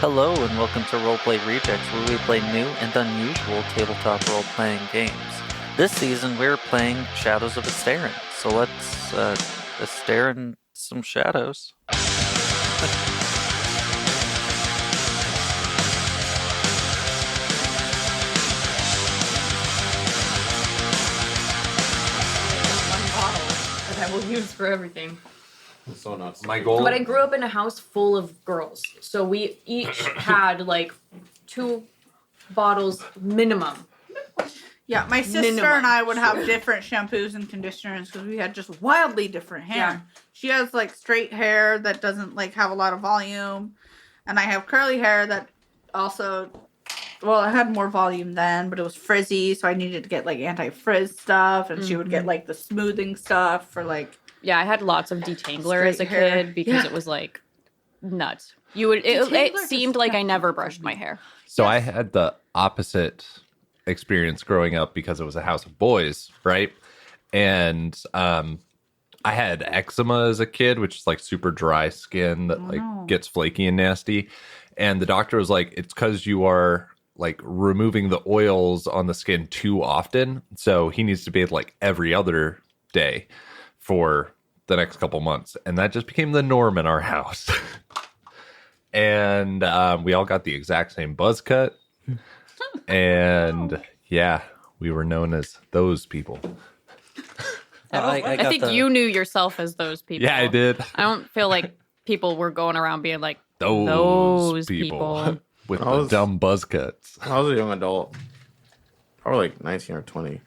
Hello and welcome to Roleplay Rejects, where we play new and unusual tabletop role-playing games. This season we're playing Shadows of Esteren, so let's Esteren some shadows. One bottle that I will use for everything. So nuts. My goal. But I grew up in a house full of girls, so we each had like 2 bottles minimum. Yeah, my sister Minimum. and I would have different shampoos and conditioners because we had just wildly different hair. Yeah. She has like straight hair that doesn't like have a lot of volume, and I have curly hair that also, well, I had more volume then, but it was frizzy, so I needed to get like anti-frizz stuff, and she would get like the smoothing stuff for like. Yeah, I had lots of detangler as a Straight hair. kid because Yeah. it was like nuts. You would it Detangler seemed just like I got never me. brushed my hair. So I had the opposite experience growing up because it was a house of boys, right? And I had eczema as a kid, which is like super dry skin that like gets flaky and nasty. And the doctor was like, it's because you are like removing the oils on the skin too often. So he needs to bathe like every other day for the next couple months. And that just became the norm in our house. And we all got the exact same buzz cut. And yeah, we were known as those people. I got think the- you knew yourself as those people. Yeah, I did. I don't feel like people were going around being like Those people with I the was- dumb buzz cuts. When I was a young adult, probably like 19 or 20,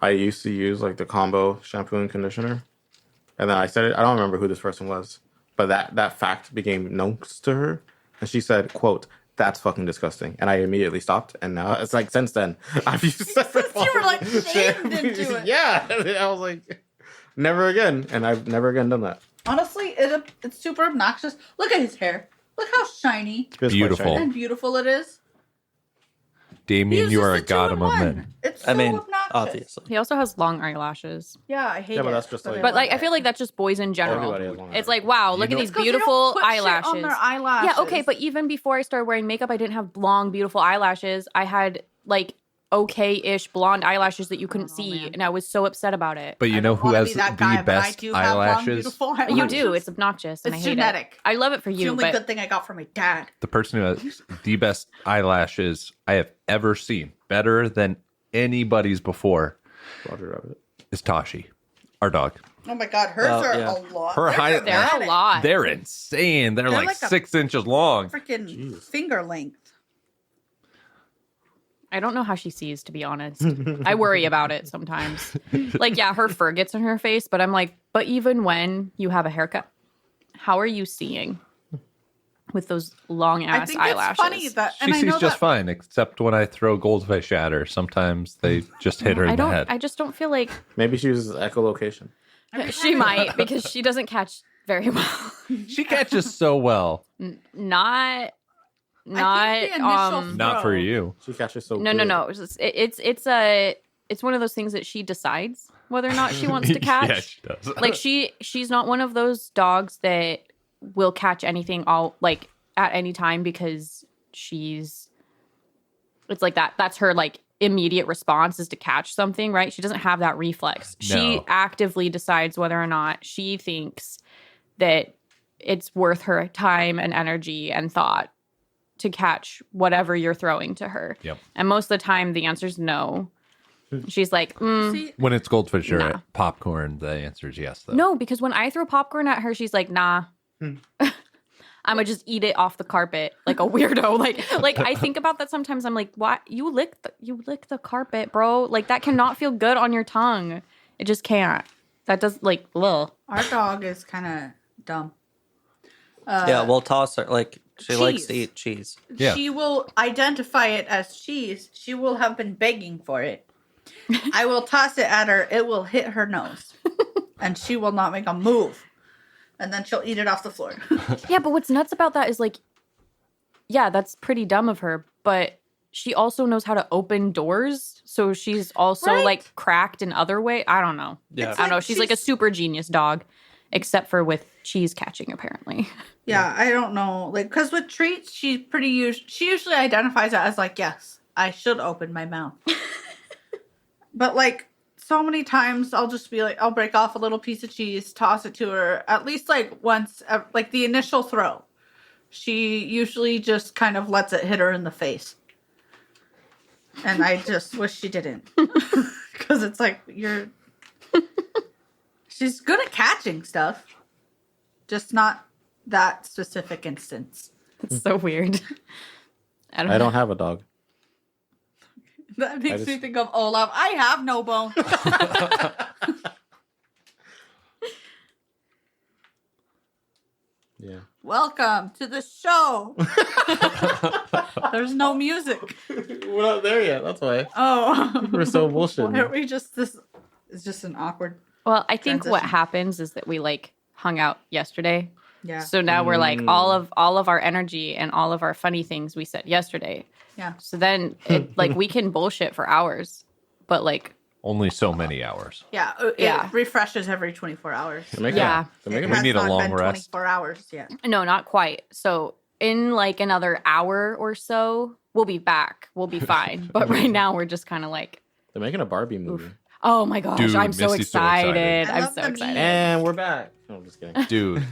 I used to use like the combo shampoo and conditioner. And then I said it, I don't remember who this person was, but that fact became known to her. And she said, quote, "That's fucking disgusting." And I immediately stopped. And now it's like since then, I've used separate You were like bottles. shamed into it. Yeah. I was like, never again. And I've never again done that. Honestly, it's super obnoxious. Look at his hair. Look how shiny It's quite Beautiful. shiny. and beautiful it is. Damien, He you are a uses the god 2-in-1. among men. It's so I mean, obnoxious. obviously. he also has long eyelashes. Yeah, I hate it. Yeah, but that's just like- But like I feel like that's just boys in general. Everybody has long It's hair. like, wow, look You at know- these 'Cause they don't beautiful put shit eyelashes. on their eyelashes. Yeah, okay, but even before I started wearing makeup, I didn't have long, beautiful eyelashes. I had like okay-ish blonde eyelashes that you couldn't see, man. and I was so upset about it. But you know who wanna has be that the guy, but I best do have long, eyelashes? beautiful You eyelashes. do. It's obnoxious, and It's I hate genetic. it. I love it for It's the you, only but good thing I got from my dad. The person who has the best eyelashes I have ever seen, better than anybody's before, Roger Rabbit. is Tashi, our dog. Oh my god, hers Oh, are yeah. a lot. Her They're they're a dramatic. lot. They're insane. They're like like a- 6 inches long. Freaking Jeez. finger length. I don't know how she sees, to be honest. I worry about it sometimes. Like, yeah, her fur gets in her face, but I'm like, but even when you have a haircut, how are you seeing with those long I ass think eyelashes? it's funny that, She and I sees know just that fine, except when I throw goldfish at her. Sometimes they just hit her in the head. I just don't feel like Maybe she uses echolocation. she might because she doesn't catch very well. She catches so well. Not the initial Not for you. She catches so no. It's one of those things that she decides whether or not she wants to catch. Yeah, she does. Like she's not one of those dogs that will catch anything all like at any time because it's like that's her like immediate response is to catch something, right? She doesn't have that reflex. She No. actively decides whether or not she thinks that it's worth her time and energy and thought to catch whatever you're throwing to her. Yep. And most of the time the answer is no. She's like, See, When it's goldfish or Nah. popcorn, the answer is yes, though. no, because when I throw popcorn at her, she's like, nah. I'm gonna just eat it off the carpet like a weirdo. Like I think about that sometimes. I'm like, what? You lick the carpet, bro. Like that cannot feel good on your tongue. It just can't. That does like, ugh. our dog is kind of dumb. Yeah, we'll toss her. Like, she likes to cheese. eat cheese. Yeah. She will identify it as cheese. She will have been begging for it. I will toss it at her. It will hit her nose. And she will not make a move. And then she'll eat it off the floor. Yeah, but what's nuts about that is like, yeah, that's pretty dumb of her, but she also knows how to open doors. So she's also Right. like cracked in other way. I don't know. Yeah. I don't know. She's like a super genius dog. except for with cheese catching, apparently. Yeah, I don't know. Like, because with treats, she usually identifies it as like, yes, I should open my mouth. But like, so many times I'll just be like, I'll break off a little piece of cheese, toss it to her, at least like once, like the initial throw. She usually just kind of lets it hit her in the face. And I just wish she didn't. Because it's like, she's good at catching stuff. Just not that specific instance. It's so weird. I don't have a dog. That makes me think of Olaf. I have no bone. Yeah. Welcome to the show. There's no music. We're not there yet. That's why. Oh. We're so bullshit. Why are we just this? It's just an awkward. Well, I think what transition. happens is that we like hung out yesterday. Yeah. So now we're like all of our energy and all of our funny things we said yesterday. Yeah. So then it like we can bullshit for hours, but like Only so many hours. Yeah. Yeah. It refreshes every 24 hours. They're making Yeah. They're making It has need a not long been rest. 24 hours yet. no, not quite. So in like another hour or so, we'll be back. We'll be fine. But right now we're just kind of like, They're making a Barbie movie. oh my gosh, Dude, I'm so Misty's so excited. excited. I I'm love so the excited. meme. And we're back. No, I'm just kidding. Dude,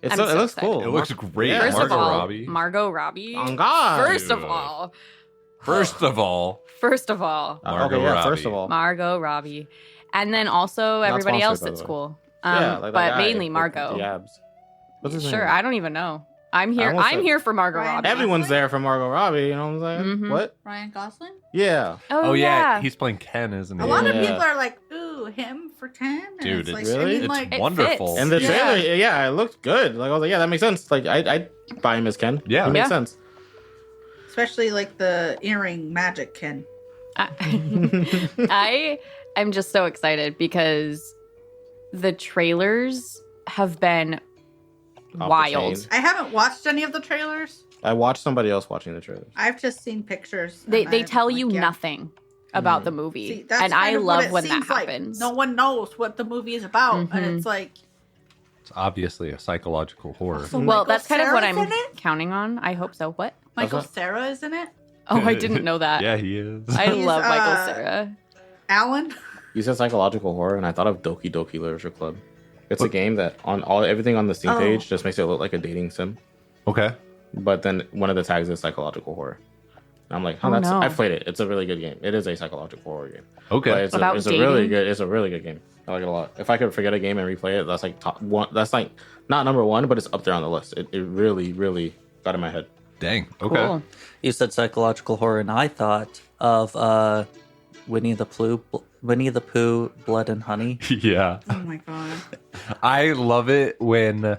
It's I'm so, so it looks excited. cool. it looks great. Yeah. First Margot of all, Robbie. Margot Robbie. Oh God. First of Dude. all, First of all, Okay, Margot yeah. Robbie. First of all, Margot Robbie, and then also everybody sponsored, else by the at way. school. yeah, like that but guy mainly with Margot. The abs. What's his Sure, name? I don't even know. I'm here. almost I'm said- here for Margot Ryan Robbie. Everyone's Gosling? there for Margot Robbie. You know what I'm saying? Mhm. What? Ryan Gosling? Yeah. Oh yeah, he's playing Ken, isn't he? A lot of Yeah. people are like, ooh, him for 10? And Dude, it's like, it's- I mean, it's like, It wonderful. fits. And the Yeah. trailer, yeah, it looked good. Like I was like, yeah, that makes sense. Like I'd buy him as Ken. Yeah. it makes Yeah. sense. especially like the earring magic Ken. I am just so excited because the trailers have been the wild. chain. I haven't watched any of the trailers. I watched somebody else watching the trailers. I've just seen pictures. They and they I'm tell like, you yeah. nothing about the movie, See, that's and kind I of what love it when that seems like. happens. No one knows what the movie is about, and Mhm. it's like, It's obviously a psychological horror. so Well, Michael that's kind of what Cera's I'm in it? counting on. I hope so. What? Michael what? Cera is in it. Oh, I didn't know that. Yeah, he is. I He's, love Michael Cera. Alan. You said psychological horror, and I thought of Doki Doki Literature Club. It's a game that on everything on the Steam Oh. page just makes it look like a dating sim. Okay. But then one of the tags is psychological horror. And I'm like, Oh, no. I've played it. It's a really good game. It is a psychological horror game. But Okay. it's About a really dating? good. It's a really good game. I like it a lot. If I could forget a game and replay it, that's like top one. That's like not number one, but it's up there on the list. It really, really got in my head. Dang. Okay. Cool. You said psychological horror, and I thought of Winnie the Pooh, Blood and Honey. Yeah. Oh my god. I love it when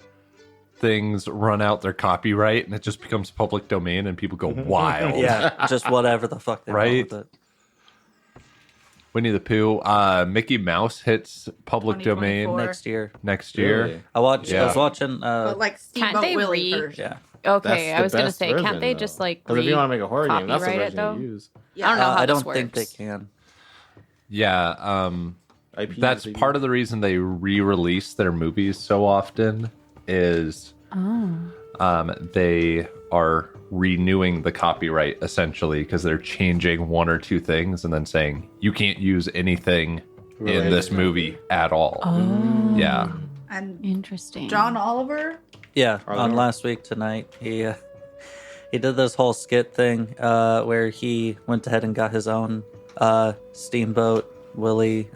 things run out their copyright and it just becomes public domain and people go wild. Yeah, just whatever the fuck they Right? want with it. Winnie the Pooh, Mickey Mouse hits public 2024. domain Next year, next year. Really? I Yeah. was watching. But like Can't Steamboat they Willie read- version. Yeah, Okay, That's I was the gonna best say, version, can't they though. just like Because if you want to make a horror game, that's the copyright version it, though? you use. I don't know how I this don't think they works. can. Yeah. IP That's is a- part of the reason they re-release their movies so often is they are renewing the copyright essentially because they're changing one or two things and then saying you can't use anything in Related this to movie at all. Oh, Yeah. And interesting. John Oliver. Yeah, Are on there? last week tonight, he did this whole skit thing where he went ahead and got his own Steamboat Willie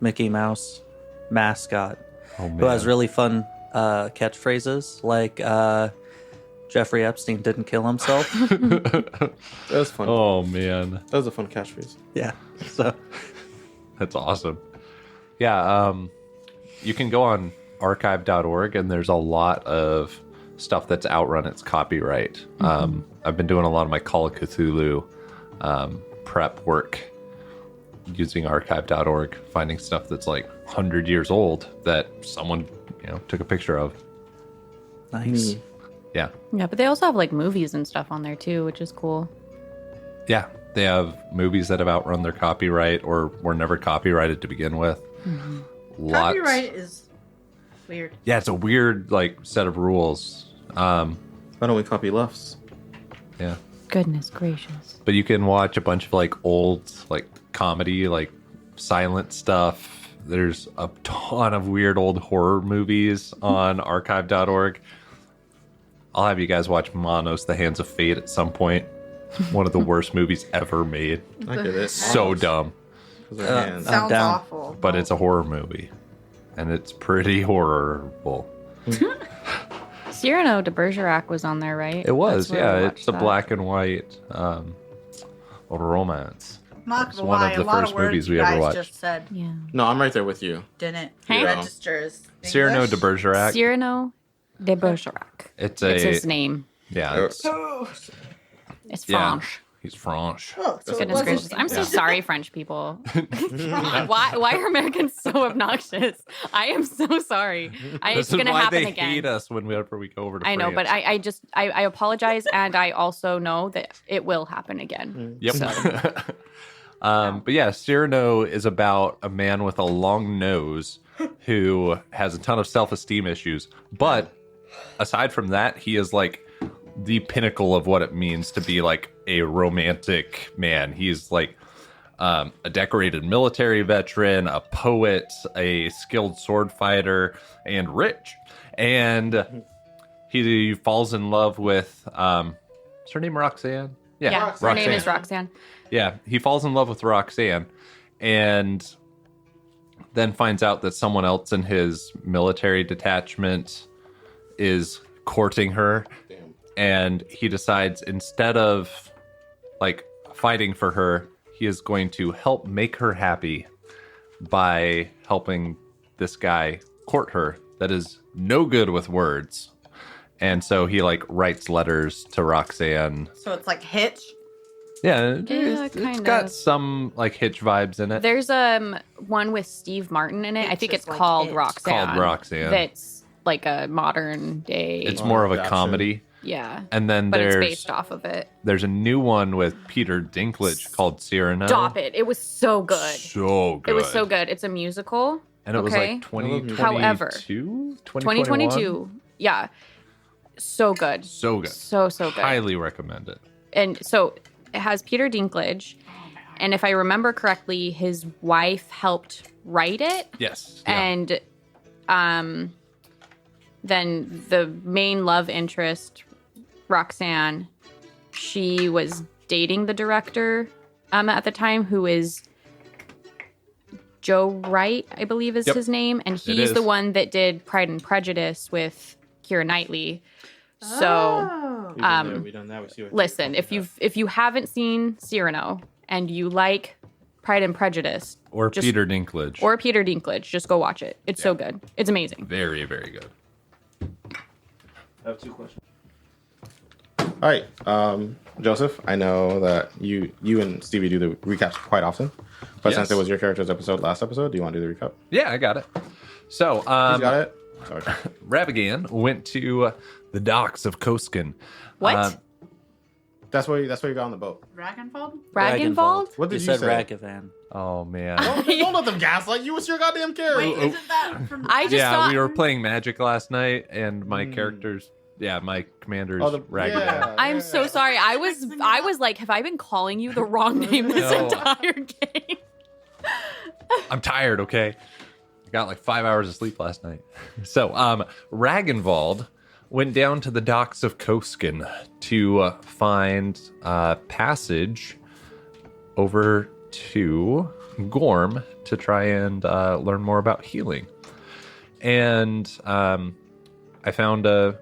Mickey Mouse mascot, Oh man. who has really fun catchphrases like Jeffrey Epstein didn't kill himself. That was fun. Oh man. That was a fun catchphrase. Yeah, so That's awesome. Yeah, you can go on archive.org and there's a lot of stuff that's outrun its copyright. I've been doing a lot of my Call of Cthulhu prep work using archive.org, finding stuff that's like 100 years old that someone, took a picture of. nice. Yeah. Yeah, but they also have like movies and stuff on there too, which is cool. Yeah. They have movies that have outrun their copyright or were never copyrighted to begin with. Lots. Copyright is Weird. Yeah, it's a weird like set of rules. Why don't we copy Luff's? Yeah. Goodness gracious. But you can watch a bunch of like old like comedy, like silent stuff. There's a ton of weird old horror movies on archive.org. I'll have you guys watch Manos, The Hands of Fate at some point. One of the worst movies ever made. I get it. So dumb. Sounds down. awful. But it's a horror movie. And it's pretty horrible. Cyrano de Bergerac was on there, right? It was, That's where I yeah. watched It's a that. black and white romance. Not It's gonna one lie, of the a lot first of words movies you we ever guys watched. just said Yeah. No, I'm right there with you. didn't Hey? register as Cyrano English. de Bergerac. Cyrano de Bergerac. It's It's his name. yeah, it's, It's yeah. French. He's French. Oh, so it Goodness wasn't gracious. I'm so English. sorry, French people. why are Americans so obnoxious? I am so sorry. This It's is gonna why happen they again. hate us whenever we go over to I know, but France. I apologize, and I also know that it will happen again. Yep. So, But yeah, Cyrano is about a man with a long nose who has a ton of self-esteem issues. But aside from that, he is like the pinnacle of what it means to be like a romantic man. He's like a decorated military veteran, a poet, a skilled sword fighter, and rich. And he falls in love with, is her name Roxanne? yeah, her name is Roxanne. Yeah, he falls in love with Roxanne and then finds out that someone else in his military detachment is courting her. Damn. And he decides instead of like fighting for her, he is going to help make her happy by helping this guy court her that is no good with words. And so he like writes letters to Roxanne. So it's like Hitch. Yeah, Yeah, it's kind got of. some like Hitch vibes in it. There's one with Steve Martin in it. I It's think just it's like called it. Roxanne. It's called Roxanne. That's like a modern day. It's more of a Adaptation. comedy. yeah, And then but it's there's based off of it. there's a new one with Peter Dinklage called Cyrano. Stop it! It was so good. So good. It was so good. It's a musical. And it was okay? like 2022? However, 2021? 2022. Yeah, so good. So good. So good. Highly recommend it. And so it has Peter Dinklage, and if I remember correctly, his wife helped write it. Yes. Yeah. And then the main love interest, Roxanne, she was dating the director at the time, who is Joe Wright, I believe is Yep. his name, and It he's is. the one that did Pride and Prejudice with Keira Knightley. So Oh. We done that, we done that. We see what listen, if you haven't seen Cyrano and you like Pride and Prejudice Or just- Peter Dinklage. or Peter Dinklage, just go watch it. It's so good. It's amazing. Very, very good. I have two questions. All right, Joseph. I know that you and Stevie do the recaps quite often, but since Yes. it was your character's episode last episode, do you want to do the recap? Yeah, I got it. So, He's got it. Sorry. Reveka went to the docks of Koskin. What? That's why you got on the boat. Ragnfold? Ragnvald? What did you you said? say? Ragavan. Oh, man. Don't let them gaslight you. It's your goddamn character. Wait, isn't that from I just Yeah, thought we were playing Magic last night, and my character's, my commander's Oh, the Ragavan. yeah, I'm yeah. so sorry. I was like, have I been calling you the wrong name this No. entire game? I'm tired, okay? I got like 5 hours of sleep last night. So, Ragnvald went down to the docks of Koskin to find passage over to Gorm to try and learn more about healing. And I found a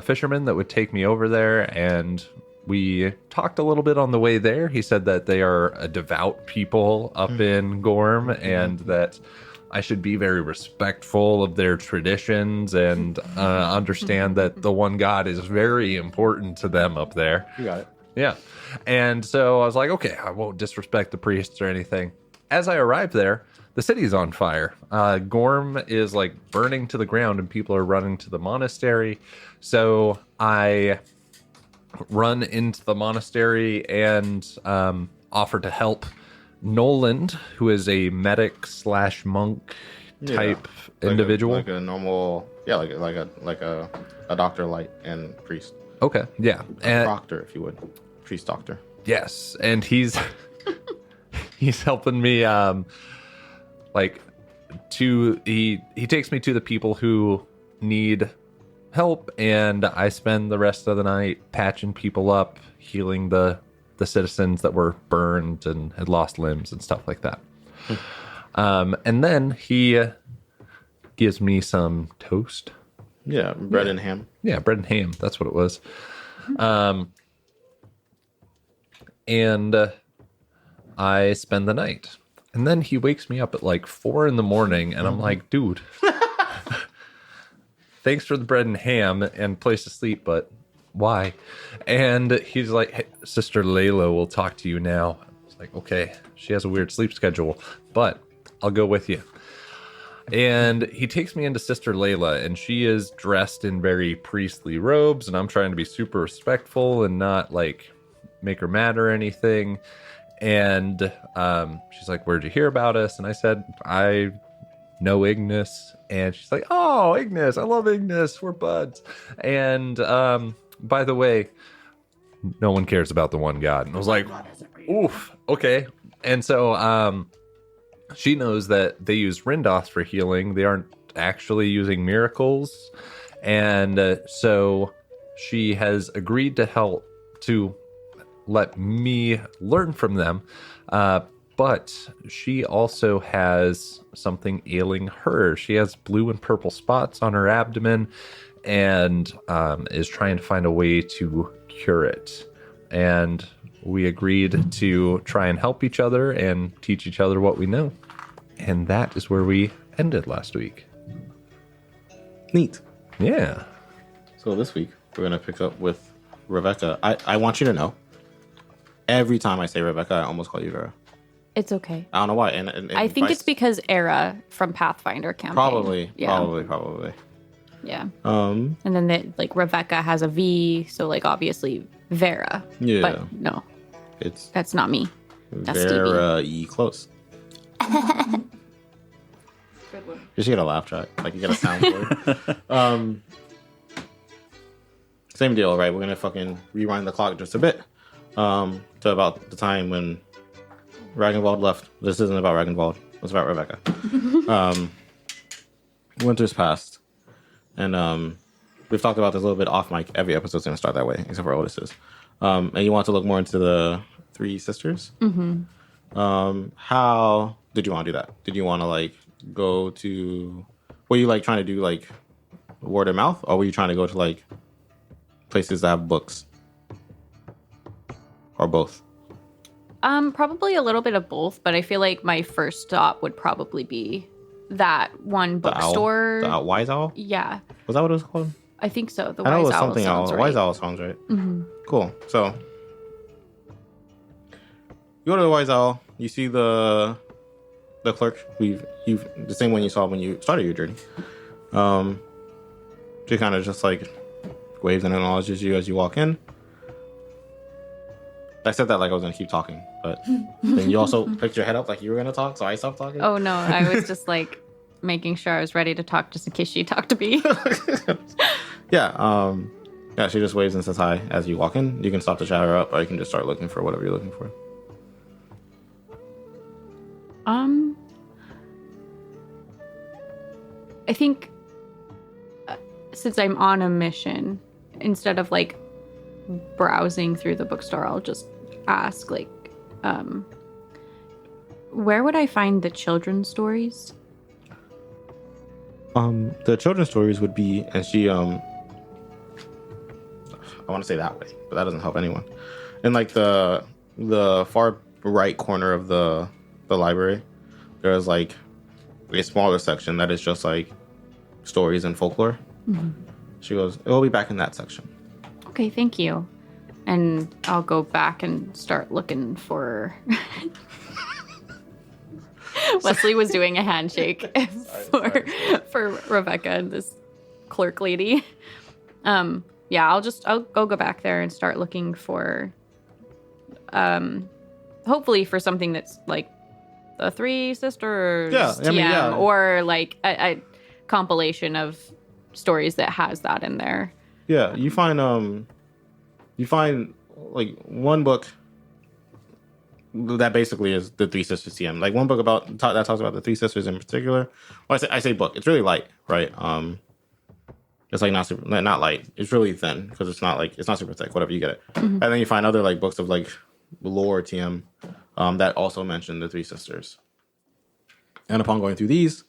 fisherman that would take me over there, and we talked a little bit on the way there. He said that they are a devout people up in Gorm, and that I should be very respectful of their traditions and understand that the one God is very important to them up there. You got it. Yeah. And so I was like, okay, I won't disrespect the priests or anything. As I arrived there, the city's on fire. Gorm is like burning to the ground and people are running to the monastery. So I run into the monastery and offer to help Noland, who is a medic / monk type Like individual. like a normal, like a doctor light and priest. Okay, yeah. A proctor, if you would. Priest doctor. Yes, and he's he's helping me he takes me to the people who need help, and I spend the rest of the night patching people up, healing the citizens that were burned and had lost limbs and stuff like that. And then he gives me some toast. Yeah, bread and ham. Yeah, bread and ham. That's what it was. And I spend the night. And then he wakes me up at like 4 a.m, and I'm like, dude, thanks for the bread and ham and place to sleep, but why? And he's like, hey, Sister Layla will talk to you now. It's like, okay, she has a weird sleep schedule, but I'll go with you. And he takes me into Sister Layla, and she is dressed in very priestly robes, and I'm trying to be super respectful and not like make her mad or anything. And she's like, where'd you hear about us? And I said, I know Ignis. And she's like, oh, Ignis, I love Ignis, we're buds. And by the way, no one cares about the one god. And I was like, oof, okay. And so she knows that they use Rindoth for healing. They aren't actually using miracles. And so she has agreed to help to let me learn from them. But she also has something ailing her. She has blue and purple spots on her abdomen and is trying to find a way to cure it. And we agreed to try and help each other and teach each other what we know. And that is where we ended last week. Neat. Yeah. So this week, we're going to pick up with Reveka. I want you to know, every time I say Reveka, I almost call you Vera. It's okay. I don't know why. And I think it's because Era from Pathfinder campaign. Probably. Yeah. Probably. Yeah. And then Reveka has a V, so like obviously Vera. Yeah. But no, It's that's not me. That's Vera E. Close. Good one. You should get a laugh track. Like you get a soundboard. Same deal, right? We're gonna fucking rewind the clock just a bit. To about the time when Ragnvald left. This isn't about Ragnvald. It's about Reveka. Winter's passed. And we've talked about this a little bit off mic. Every episode's gonna start that way, except for Otis's. And you want to look more into the three sisters? Mm-hmm. How did you want to do that? Did you want to like go to? Were you like trying to do like word of mouth, or were you trying to go to like places that have books, or both? Probably a little bit of both, but I feel like my first stop would probably be that one bookstore. The Wise Owl? Yeah. Was that what it was called? I think so. The I know it Wise was Owl something sounds else. right. Wise Owl sounds right. Mm-hmm. Cool. So you go to the Wise Owl. You see the clerk. You've the same one you saw when you started your journey. She kind of just like waves and acknowledges you as you walk in. I said that like I was gonna keep talking, but then you also picked your head up like you were gonna talk, so I stopped talking. Oh no, I was just like making sure I was ready to talk just in case she talked to me. Yeah. Yeah. She just waves and says hi as you walk in. You can stop to chat her up, or you can just start looking for whatever you're looking for. I think since I'm on a mission, instead of like browsing through the bookstore, I'll just ask like, where would I find the children's stories? The children's stories would be, and she, I want to say that way, but that doesn't help anyone. In like the far right corner of the library, there's like a smaller section that is just like stories and folklore. Mm-hmm. She goes, it will be back in that section. Okay, thank you. And I'll go back and start looking for... Wesley was doing a handshake for Reveka and this clerk lady. Yeah, I'll go back there and start looking for, hopefully for something that's like the Three Sisters Yeah, I mean, TM, yeah. or like a compilation of stories that has that in there. Yeah, you find like one book that basically is the Three Sisters TM. Like one book that talks about the Three Sisters in particular. Well, I say book. It's really light, right? It's like not light. It's really thin because it's not super thick. Whatever, you get it. And then you find other like books of like lore TM that also mention the Three Sisters. And upon going through these,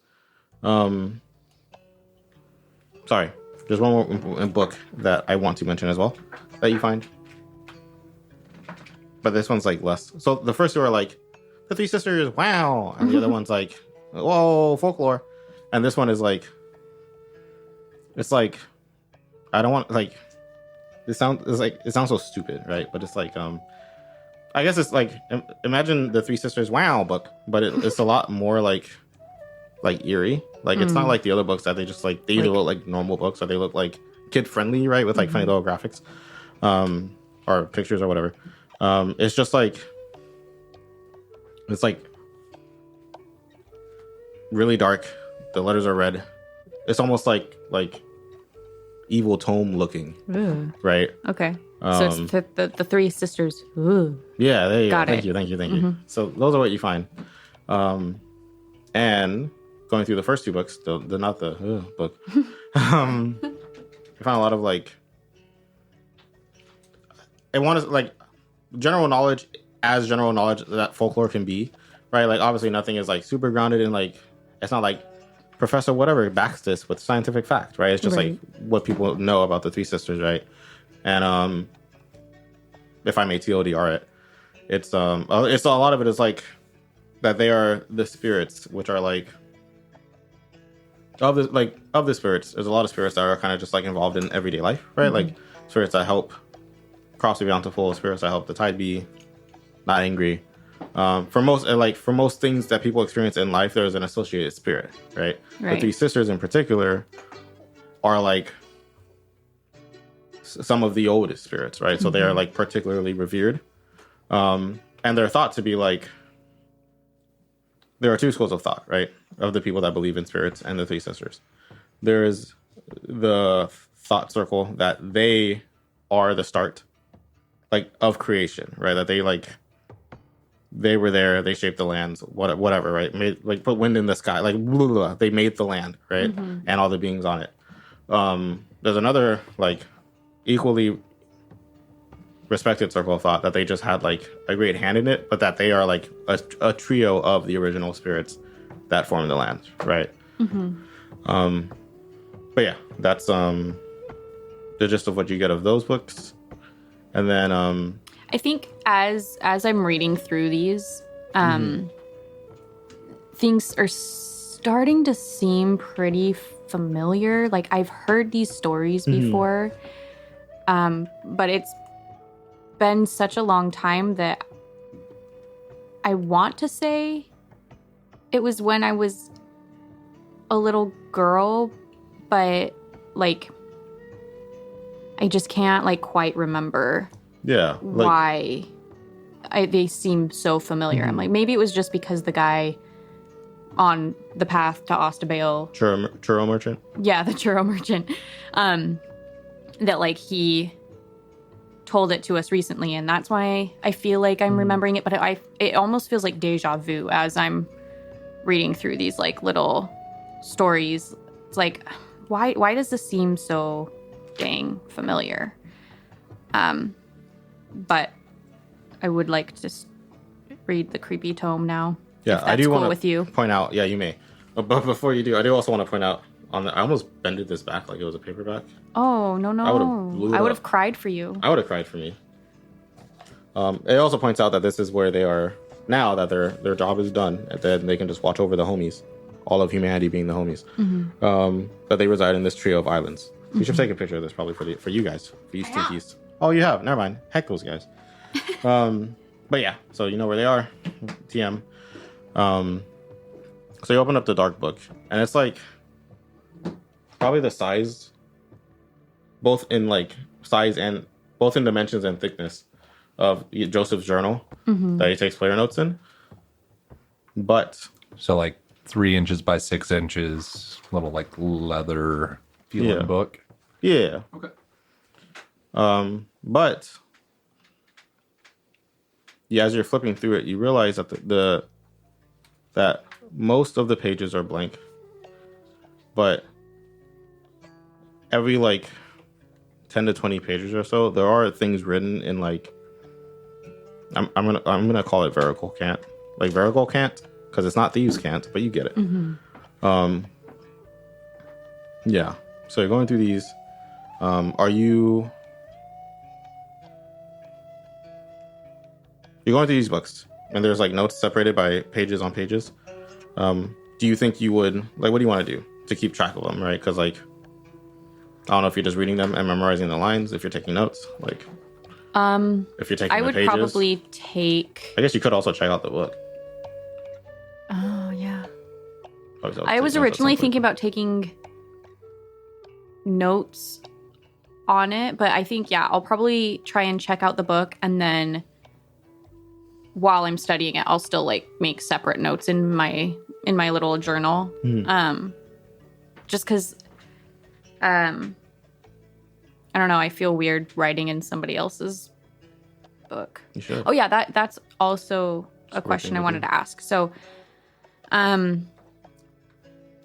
sorry, there's one more book that I want to mention as well that you find. But this one's like less. So the first two are like the Three Sisters, wow, and the other one's like, whoa, folklore. And this one is like, it's like, I don't want like, it sounds so stupid, right? But it's like, I guess it's like, imagine the Three Sisters, wow book, but it's a lot more like eerie. Like it's not like the other books that they just like they either look like normal books or they look like kid friendly, right? With like funny little graphics, or pictures or whatever. It's just like it's like really dark. The letters are red. It's almost like evil tome looking, right? Okay, so it's the Three Sisters. Ooh. Yeah, there you go. Got it. Thank you. So those are what you find. And going through the first two books, the not the book, you find a lot of like, I want to like general knowledge that folklore can be, right? Like obviously nothing is like super grounded in like, it's not like Professor whatever backs this with scientific fact, right? It's just like what people know about the Three Sisters, right? And if I may TLDR it, it's a lot of it is like that they are the spirits, which are like of the spirits. There's a lot of spirits that are kind of just like involved in everyday life, right? Like spirits that help cross the bountiful, spirits that help the tide be not angry. For most things that people experience in life, there's an associated spirit, right? The Three Sisters in particular are like some of the oldest spirits, right? So they are like particularly revered, and they're thought to be like, there are two schools of thought, right, of the people that believe in spirits and the Three Sisters. There is the thought circle that they are the start, like, of creation, right? That they were there, they shaped the lands, whatever, right? Made, like, put wind in the sky, like, blah, blah, blah. They made the land, right? And all the beings on it. There's another, like, equally respected circle of thought that they just had, like, a great hand in it, but that they are, like, a trio of the original spirits that formed the land, right? But yeah, that's the gist of what you get of those books. And then I think as I'm reading through these, things are starting to seem pretty familiar. Like I've heard these stories before, but it's been such a long time that I want to say it was when I was a little girl, but like I just can't like quite remember why they seem so familiar. I'm like, maybe it was just because the guy on the path to Ostabale, churro merchant. Yeah, the churro merchant. That like he told it to us recently, and that's why I feel like I'm remembering it. But it almost feels like deja vu as I'm reading through these like little stories. It's like, why does this seem so dang familiar? But I would like to read the creepy tome now. Yeah, if that's I do cool want to with you. point out. Yeah, you may. But before you do, I do also want to point out I almost bended this back like it was a paperback. Oh no! I would have cried for you. I would have cried for me. It also points out that this is where they are now, that their job is done, and then they can just watch over the homies, all of humanity being the homies. That they reside in this trio of islands. We should take a picture of this probably for you guys, for you stinkies. Oh, you have? Never mind. Heck those guys. But yeah, so you know where they are. TM. So you open up the dark book, and it's like probably the size, both in dimensions and thickness of Joseph's journal that he takes player notes in. But So like 3 inches by 6 inches, little like leather feeling Yeah. book. yeah. Okay. But yeah, as you're flipping through it, you realize that that most of the pages are blank, but every like 10 to 20 pages or so, there are things written in like I'm gonna call it vertical cant, like vertical cant, because it's not thieves cant, but you get it. Yeah. So you're going through these. Are you? You're going through these books, and there's like notes separated by pages on pages. Do you think you would like? What do you want to do to keep track of them? Right? Because like, I don't know if you're just reading them and memorizing the lines. If you're taking notes, like, if you're taking I the would pages, probably take. I guess you could also check out the book. Oh yeah. Obviously, I was take notes at originally some point. thinking about taking notes on it, but I think I'll probably try and check out the book, and then while I'm studying it, I'll still like make separate notes in my little journal. Just because I don't know, I feel weird writing in somebody else's book. You should. Oh yeah, that's also a Square question thing I to wanted do. to ask. So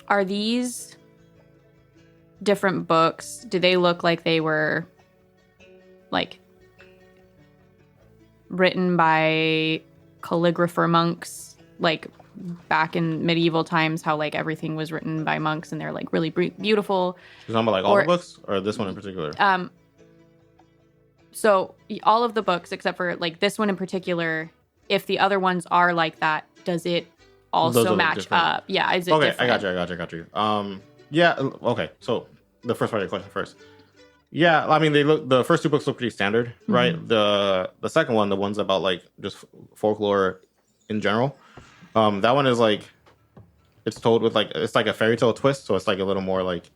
are these different books, do they look like they were like written by calligrapher monks, like back in medieval times, how like everything was written by monks and they're like really beautiful? You're talking about like all Or- the books, or this one in particular? So all of the books except for like this one in particular, if the other ones are like that, does it Those also are match different. up? Yeah, is it Okay, different? I got you. Yeah. Okay. So the first part of your question first. Yeah, I mean, the first two books look pretty standard, right? The second one, the ones about like just folklore in general, that one is like it's told with like it's like a fairy tale twist, so it's like a little more like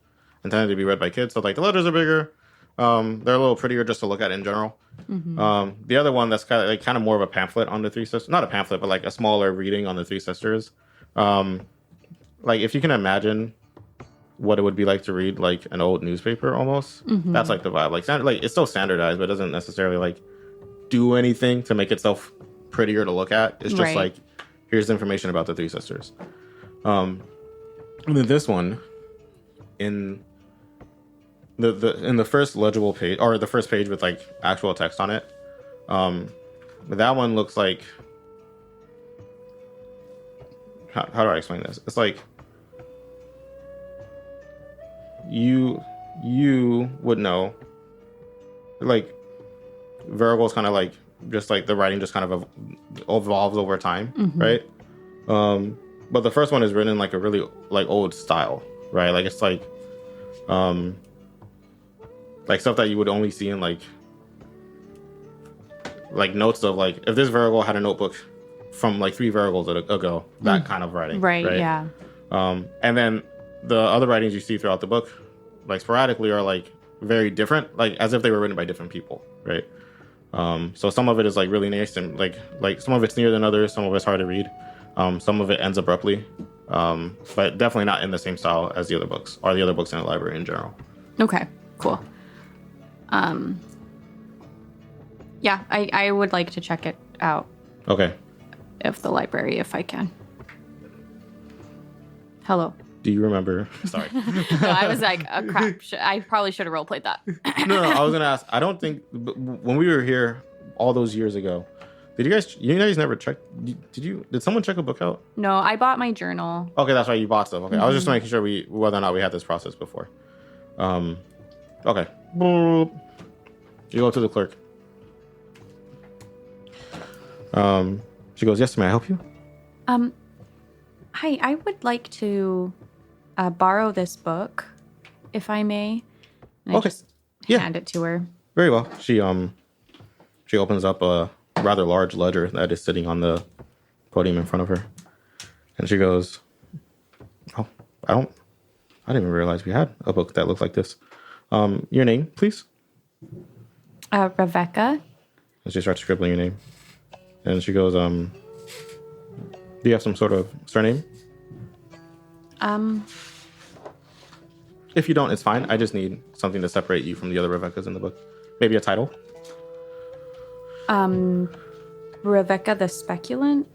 intended to be read by kids. So like the letters are bigger, they're a little prettier just to look at in general. The other one that's kind of more of a pamphlet on the Three Sisters, not a pamphlet, but like a smaller reading on the Three Sisters. Like if you can imagine what it would be like to read like an old newspaper almost, that's like the vibe. Like it's still standardized, but it doesn't necessarily like do anything to make itself prettier to look at. It's just Right. like here's information about the Three Sisters. And then this one in the first legible page, or the first page with like actual text on it, that one looks like how do I explain this? It's like you would know, like Virgil's kind of like just like the writing just kind of evolves over time, right? But the first one is written in like a really like old style, right? Like it's like stuff that you would only see in like notes of like if this Virgil had a notebook from like 3 Virgils ago, that kind of writing, Right, yeah. and then the other writings you see throughout the book, like sporadically, are like very different, like as if they were written by different people, right? So some of it is like really nice and like some of it's nearer than others, some of it's hard to read, some of it ends abruptly, but definitely not in the same style as the other books or the other books in the library in general. Okay, cool. Yeah, I would like to check it out Okay. of the library if I can. Hello. Do you remember? Sorry. No, I was like, oh, crap. I probably should have roleplayed that. No, I was gonna ask. I don't think when we were here all those years ago, you guys never checked? Did someone check a book out? No, I bought my journal. Okay, that's right. You bought stuff. Okay, I was just making sure whether or not we had this process before. Okay. Boop. You go to the clerk. She goes, "Yes, may I help you?" Hi, I would like to borrow this book, if I may. And I Okay. just Yeah. hand it to her. Very well. She opens up a rather large ledger that is sitting on the podium in front of her, and she goes, "Oh, I didn't even realize we had a book that looked like this. Your name, please." Reveka. And she starts scribbling your name, and she goes, Do you have some sort of surname? If you don't, it's fine. I just need something to separate you from the other Revekas in the book. Maybe a title. Reveka the Speculant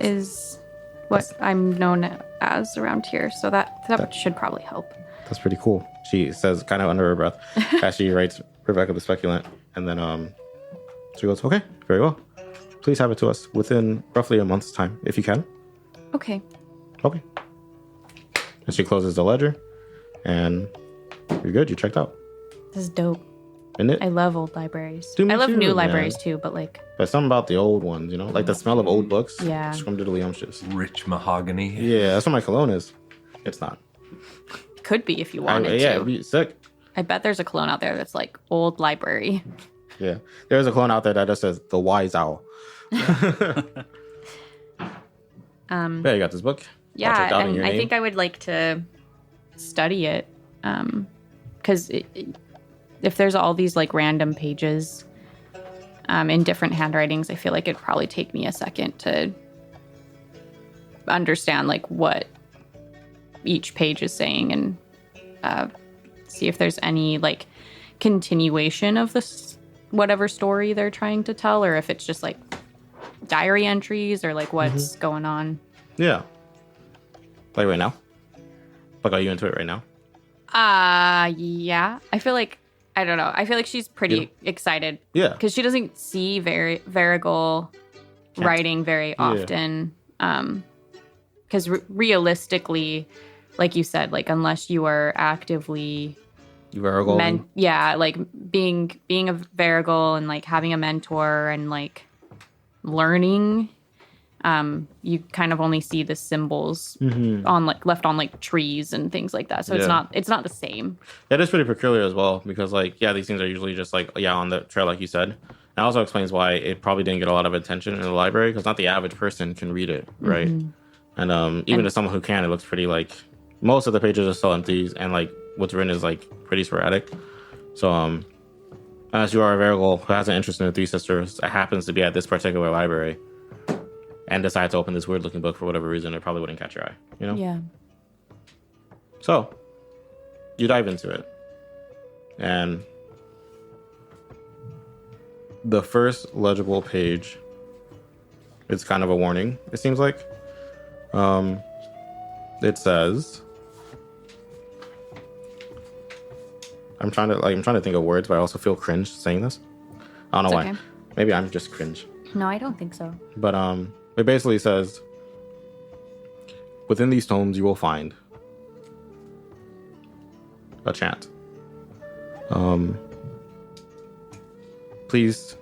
is what I'm known as around here, so that should probably help. That's pretty cool. She says, kind of under her breath, as she writes Reveka the Speculant, and then she goes, "Okay, very well. Please have it to us within roughly a month's time, if you can." Okay. Okay. And she closes the ledger, and you're good. You checked out. This is dope. Isn't it? I love old libraries. Me I love too, new man. libraries too, but like, There's something about the old ones, you know, like the smell of old books. Yeah. Scrumdiddlyumptious. Rich mahogany. Yeah, that's what my cologne is. It's not. could be if you wanted Yeah, to. it'd be sick. I bet there's a clone out there that's like old library. Yeah, there's a clone out there that just says the Wise Owl. Yeah, you got this book. All checked Yeah, out in and your I name. think I would like to study it because if there's all these like random pages in different handwritings, I feel like it'd probably take me a second to understand like what each page is saying and see if there's any like continuation of this whatever story they're trying to tell, or if it's just like diary entries or like what's going on. Yeah. Like right now? Like, are you into it right now? Yeah. I feel like I don't know. I feel like she's pretty excited. Yeah. Because she doesn't see Varigal writing very often. Because realistically, like you said, like unless you are actively You are a goal. like being a Varigal and like having a mentor and like learning, you kind of only see the symbols on like left on like trees and things like that. So it's not the same. That is pretty peculiar as well, because like, yeah, these things are usually just like, on the trail, like you said. And also explains why it probably didn't get a lot of attention in the library, because not the average person can read it, right? And even to someone who can, it looks pretty like most of the pages are still empty, and like what's written is like pretty sporadic. So unless you are a Varigal who has an interest in the Three Sisters, it happens to be at this particular library, and decide to open this weird looking book for whatever reason, it probably wouldn't catch your eye, you know? Yeah. So you dive into it, and the first legible page, it's kind of a warning, it seems like. It says, I'm trying to think of words, but I also feel cringe saying this. I don't know why. Okay. Maybe I'm just cringe. No, I don't think so. But it basically says, within these tomes you will find a chant. Please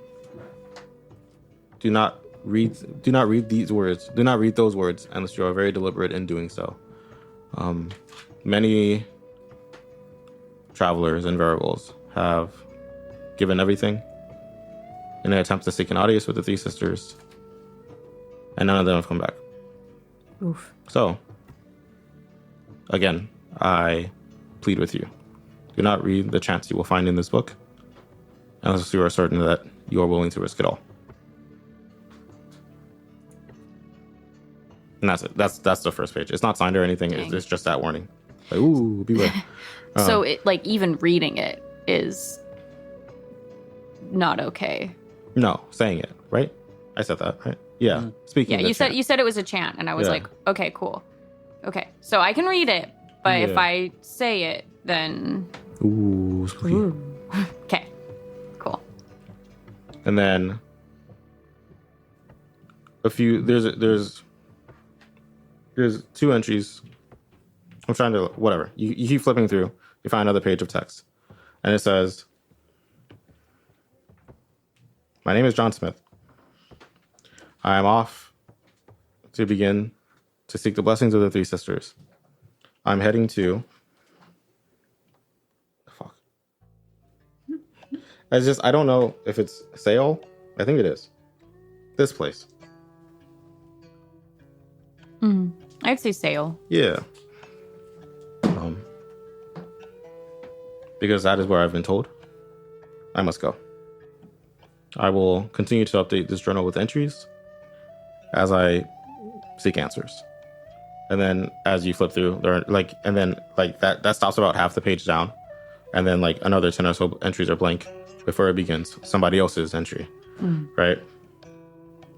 do not read these words. Do not read those words unless you are very deliberate in doing so. Many travelers and Varigals have given everything in an attempt to seek an audience with the Three Sisters, and none of them have come back. Oof. So, again, I plead with you. Do not read the chants you will find in this book unless you are certain that you are willing to risk it all. And that's it. That's the first page. It's not signed or anything. It's just that warning. Like, ooh, beware. So it like even reading it is not okay. No, saying it, right? I said that, right? Yeah. Speaking. Yeah, the you chant. said it was a chant, and I was Yeah. like, okay, cool. Okay, so I can read it, but if Yeah. I say it, then Ooh, spooky. okay, cool. And then a few. There's two entries. I'm trying to whatever. You keep flipping through. You find another page of text, and it says, "My name is John Smith. I am off to begin to seek the blessings of the Three Sisters. I'm heading to." Fuck. I don't know if it's Sale. I think it is. This place. I'd say sail. Yeah. Because that is where I've been told I must go. I will continue to update this journal with entries as I seek answers. And then as you flip through, there are like, and then like that stops about half the page down, and then like another 10 or so entries are blank before it begins somebody else's entry, right?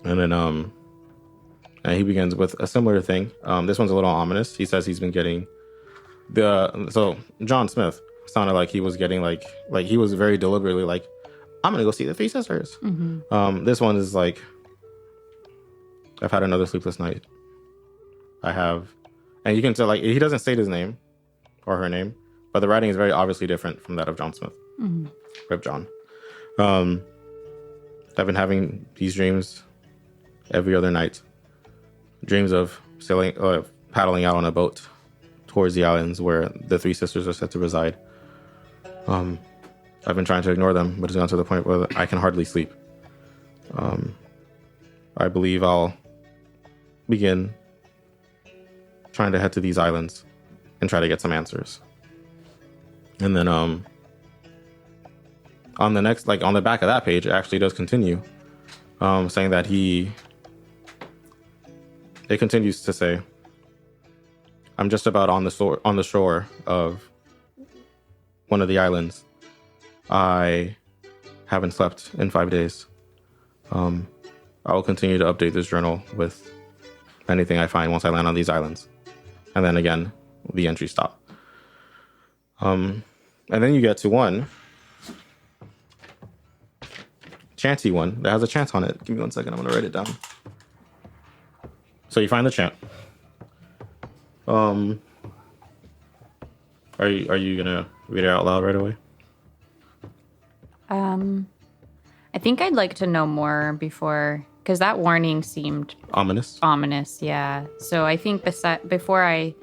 And then and he begins with a similar thing. This one's a little ominous. He says he's been getting so John Smith sounded like he was getting like he was very deliberately like, I'm gonna go see the three sisters. This one is like, I've had another sleepless night. I have, and you can tell like he doesn't state his name or her name, but the writing is very obviously different from that of John Smith. Rip John. I've been having these dreams every other night. Dreams of sailing, paddling out on a boat towards the islands where the three sisters are said to reside. I've been trying to ignore them, but it's gone to the point where I can hardly sleep. I believe I'll begin trying to head to these islands and try to get some answers. And then on the next, like on the back of that page, it actually does continue, saying that it continues to say, I'm just about on the shore of one of the islands. I haven't slept in 5 days. I will continue to update this journal with anything I find once I land on these islands. And then again, the entries stop. And then you get to one chanty one that has a chant on it. Give me 1 second. I'm going to write it down. So you find the chant. Are you gonna read it out loud right away? I think I'd like to know more before, because that warning seemed Ominous. Yeah. So I think before I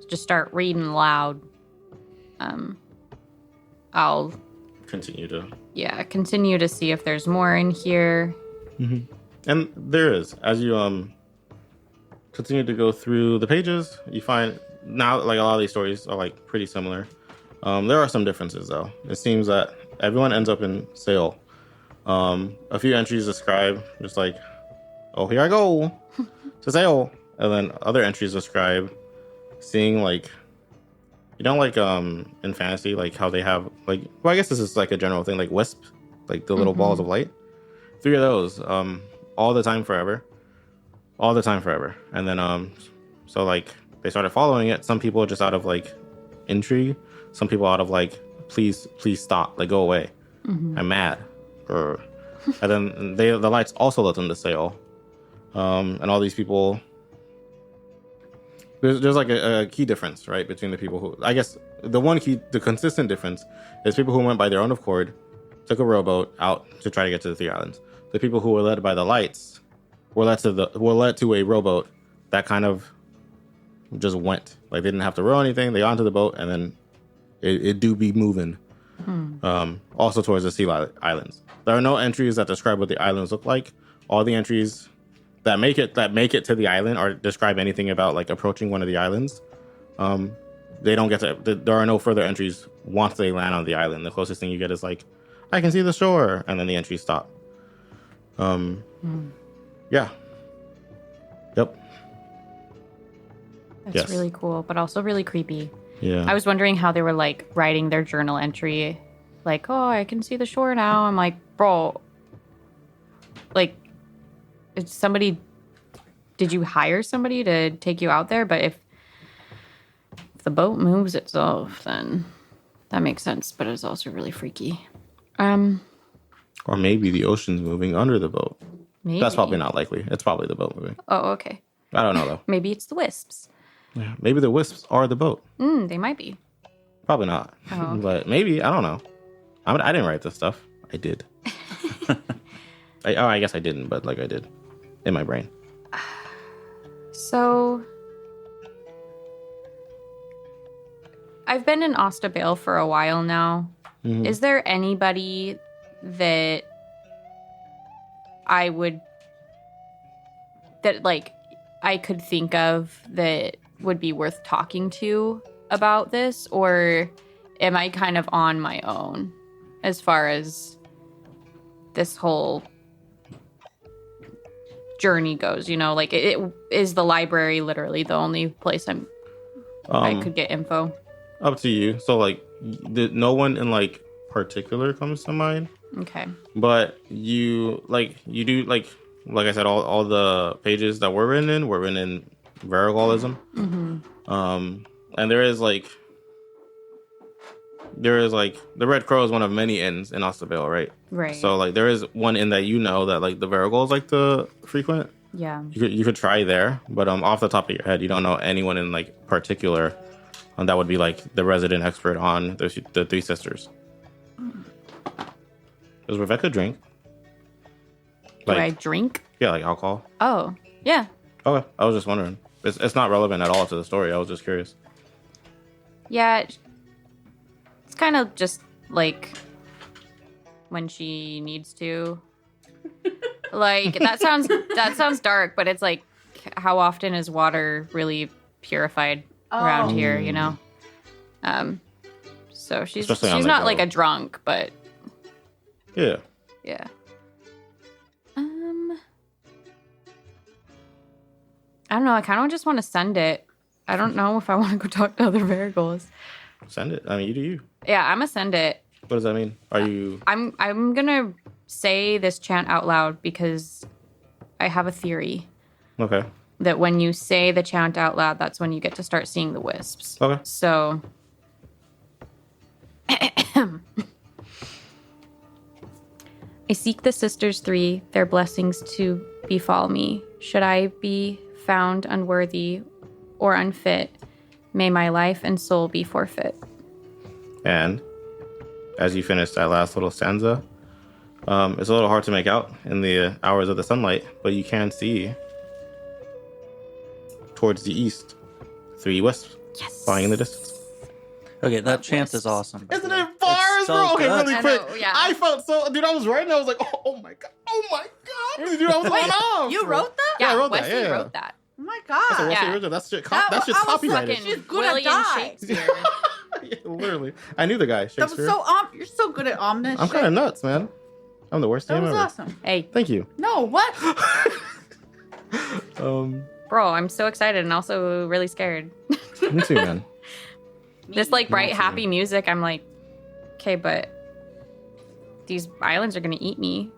just start reading loud, I'll Continue to. continue to see if there's more in here. And there is. As you continue to go through the pages, you find now like a lot of these stories are like pretty similar. There are some differences though. It seems that everyone ends up in Sale. A few entries describe just like, oh, here I go to Sale. And then other entries describe seeing like, you know, like in fantasy, like how they have like, well, I guess this is like a general thing, like wisp, like the little balls of light. 3 of those, all the time forever. And then so like they started following it. Some people just out of like intrigue, some people out of like, please stop, like go away. I'm mad. And then the lights also let them to Sail. And all these people, there's like a key difference, right, between the people who, I guess the consistent difference is people who went by their own accord, took a rowboat out to try to get to the 3 islands. The people who were led by the lights were led to a rowboat that kind of just went. Like they didn't have to row anything. They got onto the boat and then it do be moving. Also towards the sea islands. There are no entries that describe what the islands look like. All the entries that make it to the island or describe anything about like approaching one of the islands, they don't get to. There are no further entries once they land on the island. The closest thing you get is like, I can see the shore, and then the entries stop. Yeah. Yep. That's really cool, but also really creepy. Yeah. I was wondering how they were like writing their journal entry, like, oh, I can see the shore now. I'm like, bro, like, did you hire somebody to take you out there? But if the boat moves itself, then that makes sense. But it's also really freaky. Or maybe the ocean's moving under the boat. Maybe. That's probably not likely. It's probably the boat moving. Oh, okay. I don't know though. Maybe it's the wisps. Yeah, maybe the wisps are the boat. They might be. Probably not. Oh, okay. But maybe, I don't know. I didn't write this stuff. I did. I guess I didn't, but like I did in my brain. So I've been in Ostabale for a while now. Is there anybody that I could think of that would be worth talking to about this, or am I kind of on my own as far as this whole journey goes. Like it is the library literally the only place I could get info. Up to you. So like, no one in like particular comes to mind. Okay. But you do like I said, all the pages that were written in Varigalism. And there is like the Red Crow is one of many inns in Ostavale, right? Right. So like there is one inn that that like the Varigals like to frequent. Yeah. You could try there, but off the top of your head, you don't know anyone in like particular that would be like the resident expert on the Three Sisters. Does Reveka drink? Do I drink? Yeah, like alcohol. Oh, yeah. Okay, I was just wondering. It's not relevant at all to the story. I was just curious. Yeah. It's kind of just like when she needs to. Like that sounds dark, but it's like how often is water really purified around here, So she's not like a drunk, but yeah. I don't know. I kind of just want to send it. I don't know if I want to go talk to other Varigals. Send it. I mean, you do you. Yeah, I'm gonna send it. What does that mean? Are you? I'm gonna say this chant out loud because I have a theory Okay. that when you say the chant out loud, that's when you get to start seeing the wisps. Okay. So. I seek the sisters three, their blessings to befall me. Should I be found unworthy or unfit, may my life and soul be forfeit. And as you finish that last little stanza, it's a little hard to make out in the hours of the sunlight, but you can see towards the east 3 wisps flying in the distance. Okay, that chant is awesome. Isn't it? it bars, so bro? Okay, good. really I quick. know, yeah. I felt so, dude. I was writing. I was like, oh my god, dude. I was going off. You wrote that? Yeah, I wrote Wesley that. Yeah. wrote that. Oh my That's a god. Wesley Yeah. original. That's shit. That- That's just I was copyrighted. fucking- She's good William at die. Shakespeare. Yeah, literally. I knew the guy. That was Shakespeare. so you're so good at omnis. I'm kind of nuts, man. I'm the worst That name was ever. awesome. Hey, Thank you. No, what? bro, I'm so excited and also really scared. Me too, man. This like bright, Awesome. happy music. I'm like, okay, but these islands are gonna eat me.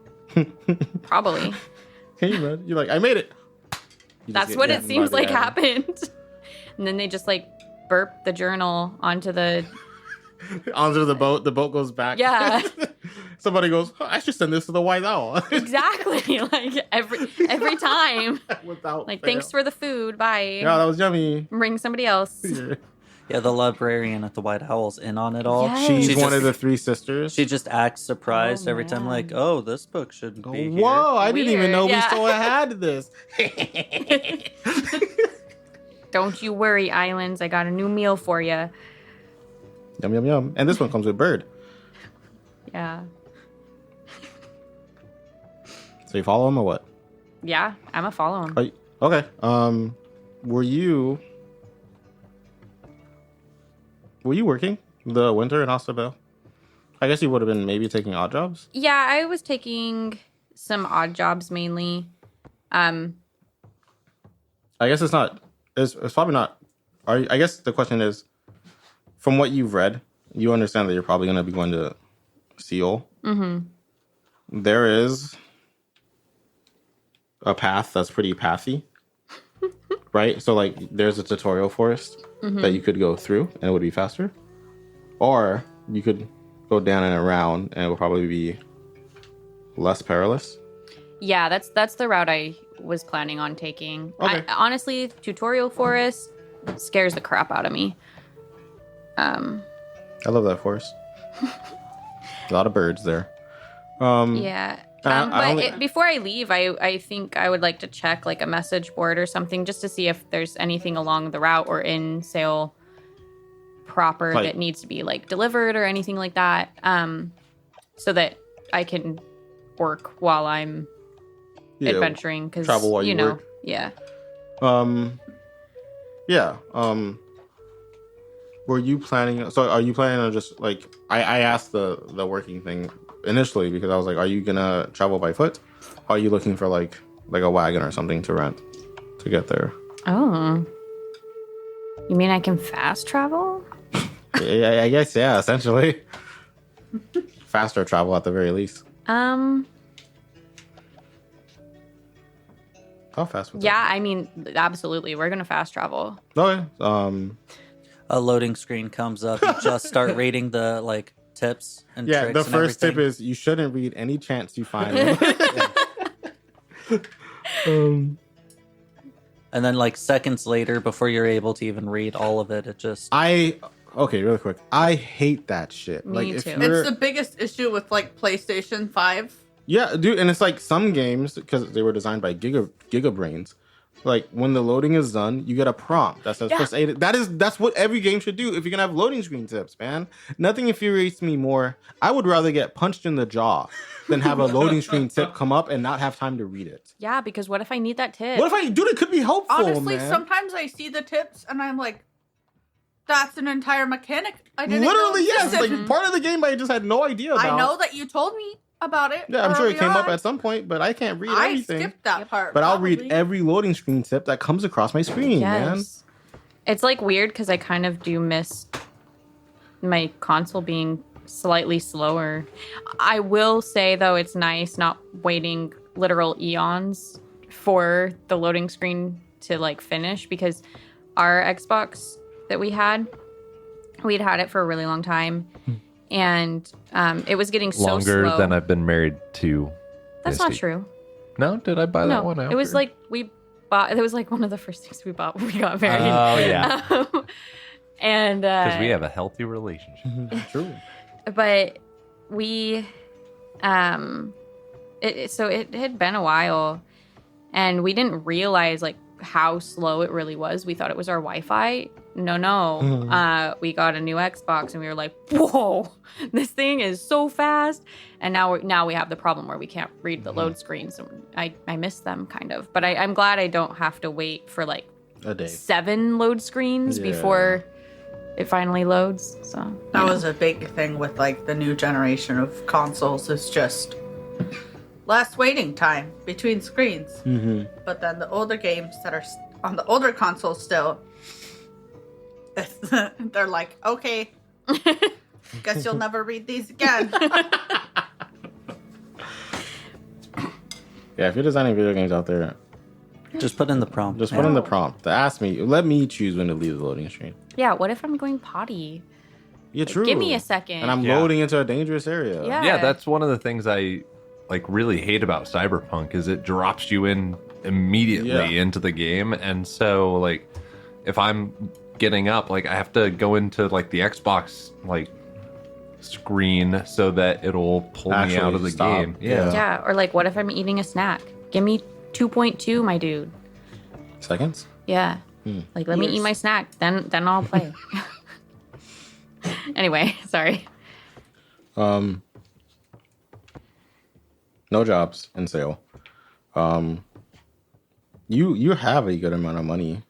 Probably. Can you, man? You're like, I made it. You just That's get what it eaten seems by the like island. happened. And then they just like burp the journal onto the. Onto the boat. The boat goes back. Yeah. Somebody goes, oh, I should send this to the White Owl. Exactly. Like every time. Without Like, fail. thanks for the food. Bye. Yeah, that was yummy. Bring somebody else. Yeah, the librarian at the White Owl's in on it all. Yes. She's She one just- of the 3 sisters. She just acts surprised Oh, every time, man. like, oh, this book shouldn't Go, be here. whoa, I didn't even Weird, know yeah. we still had this. Don't you worry, islands. I got a new meal for you. Yum, yum, yum. And this one comes with bird. Yeah. So you follow him or what? Yeah, I'm a follow him. Are you, okay. Were you working the winter in Ostavale? I guess you would have been maybe taking odd jobs. Yeah, I was taking some odd jobs mainly. I guess it's not. It's probably not. I guess the question is, from what you've read, you understand that you're probably going to be going to Seoul. Mm-hmm. There is a path that's pretty pathy, right? So like, there's a tutorial forest that you could go through, and it would be faster, or you could go down and around, and it would probably be less perilous. Yeah, that's the route I was planning on taking. Okay. Honestly, tutorial forest scares the crap out of me. I love that forest. A lot of birds there. Yeah. I only- Before I leave, I think I would like to check like a message board or something just to see if there's anything along the route or in Sale proper Like- that needs to be like delivered or anything like that. So that I can work while I'm Yeah, adventuring because travel while you know, work. yeah. Yeah. Were you planning? So, are you planning on just like I asked the working thing initially because I was like, are you gonna travel by foot? Are you looking for like like a wagon or something to rent to get there. Oh. You mean I can fast travel? Yeah, I guess, yeah, essentially. Faster travel at the very least. How fast would Yeah, I mean, absolutely. We're going to fast travel. that? Okay. A loading screen comes up. You just start reading the like tips and Yeah, tricks the and first tip everything. is you shouldn't read any chance you find. And then like seconds later, before you're able to even read all of it, it just Okay, really quick. I hate that shit. Me Like, too. You're, It's the biggest issue with like PlayStation 5. yeah, dude, and it's like some games because they were designed by Gigabrains. Like when the loading is done, you get a prompt that says press A. That's what every game should do. If you're gonna have loading screen tips, man, nothing infuriates me more. I would rather get punched in the jaw than have a loading screen tip come up and not have time to read it. Yeah, because what if I need that tip? What if I, dude? It could be helpful. Honestly, man. sometimes I see the tips and I'm like, that's an entire mechanic I didn't know Literally, yes. existed. Like part of the game I just had no idea about. I know that you told me about it. Yeah, I'm sure it earlier came up on. at some point, but I can't read I everything. skipped that part. But I'll probably. read every loading screen tip that comes across my screen, man. Yes. It's like weird because I kind of do miss my console being slightly slower. I will say, though, it's nice not waiting literal eons for the loading screen to like finish because our Xbox that we'd had it for a really long time. And it was getting so Longer slow. than I've been married to. That's not Misty. true. No, did I buy that No, one out? it was like we bought. It was like one of the first things we bought when we got married. Oh yeah, And because we have a healthy relationship. True. but we so it had been a while and we didn't realize like how slow it really was. We thought it was our Wi-Fi. No. We got a new Xbox and we were like, whoa, this thing is so fast. And now we have the problem where we can't read the load screens. And I miss them kind of, but I'm glad I don't have to wait for like A day. 7 load screens Yeah. before it finally loads. So That was a big thing with like the new generation of consoles. Is just less waiting time between screens. Mm-hmm. But then the older games that are on the older consoles still, they're like, okay, guess you'll never read these again. Yeah, if you're designing video games out there, just put in the prompt. just put in the prompt. Ask me. Let me choose when to leave the loading screen. Yeah, what if I'm going potty? Yeah, true. Give me a second. And I'm Yeah. loading into a dangerous area. Yeah. Yeah, that's one of the things I like really hate about Cyberpunk is it drops you in immediately Yeah. into the game, and so like if I'm getting up, like I have to go into like the Xbox like screen so that it'll pull me Actually out of the stop. game. Yeah. Yeah, or like what if I'm eating a snack? Give me 2.2, my dude. Seconds? Yeah. Like let me eat my snack, then I'll play. Anyway, sorry. No jobs in sale. You have a good amount of money.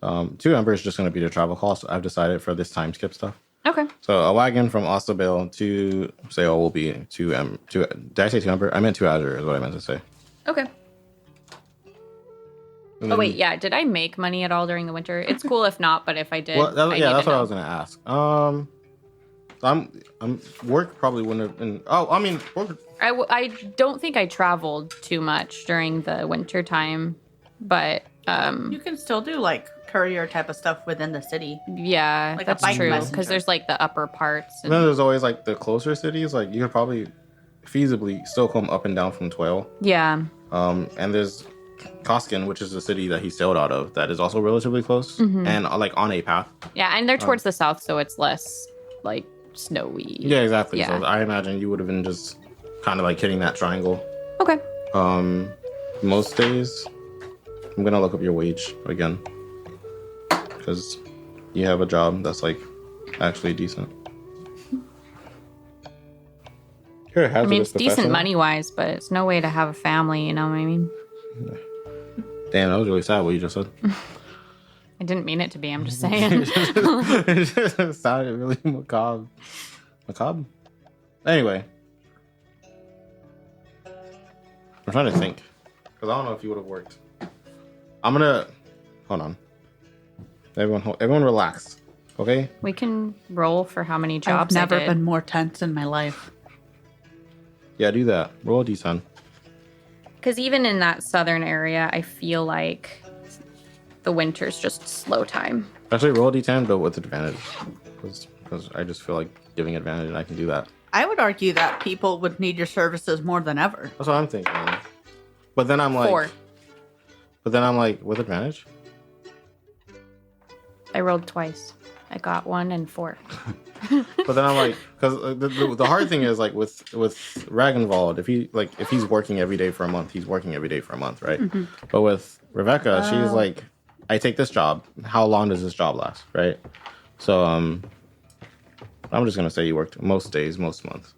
2 Ember is just going to be the travel cost. I've decided for this time skip stuff. Okay. So a wagon from Osterville to sale will be 2 Did I say 2 Ember? I meant 2 Azure is what I meant to say. Okay. And Oh then- wait, yeah. Did I make money at all during the winter? It's cool if not, but if I did, Well, I yeah, need that's to what I know. was going to ask. I'm work probably wouldn't have been. Oh, I mean, work. I don't think I traveled too much during the winter time, but You can still do like courier type of stuff within the city. yeah, Like a that's bike true messenger. because there's like the upper parts. And then there's always like the closer cities. Like you could probably feasibly still come up and down from 12. Yeah. And there's Koskin, which is the city that he sailed out of, that is also relatively close and like on a path. Yeah, and they're towards the south, so it's less like snowy. Yeah, exactly. Yeah. So I imagine you would have been just kind of like hitting that triangle. Okay. Most days, I'm gonna look up your wage again because you have a job that's like actually decent. You're a I mean, hazardous it's decent professional. money wise, but it's no way to have a family. You know what I mean? Damn, that was really sad what you just said. I didn't mean it to be. I'm just saying. It sounded really macabre. Macabre? Anyway. I'm trying to think. Because I don't know if you would have worked. I'm gonna hold on. Everyone, relax. Okay. We can roll for how many I've jobs never I did. been more tense in my life. Yeah, do that. Roll a d10. Because even in that southern area, I feel like the winter's just slow time. Actually, roll a d10, but with advantage. Because I just feel like giving advantage, and I can do that. I would argue that people would need your services more than ever. That's what I'm thinking. But then I'm like, 4. with advantage. I rolled twice. I got 1 and 4. But then I'm like, because the hard thing is like with Ragnvald, if he's working every day for a month, he's working every day for a month, right? Mm-hmm. But with Reveka, she's like, I take this job. How long does this job last, right? So I'm just gonna say you worked most days, most months,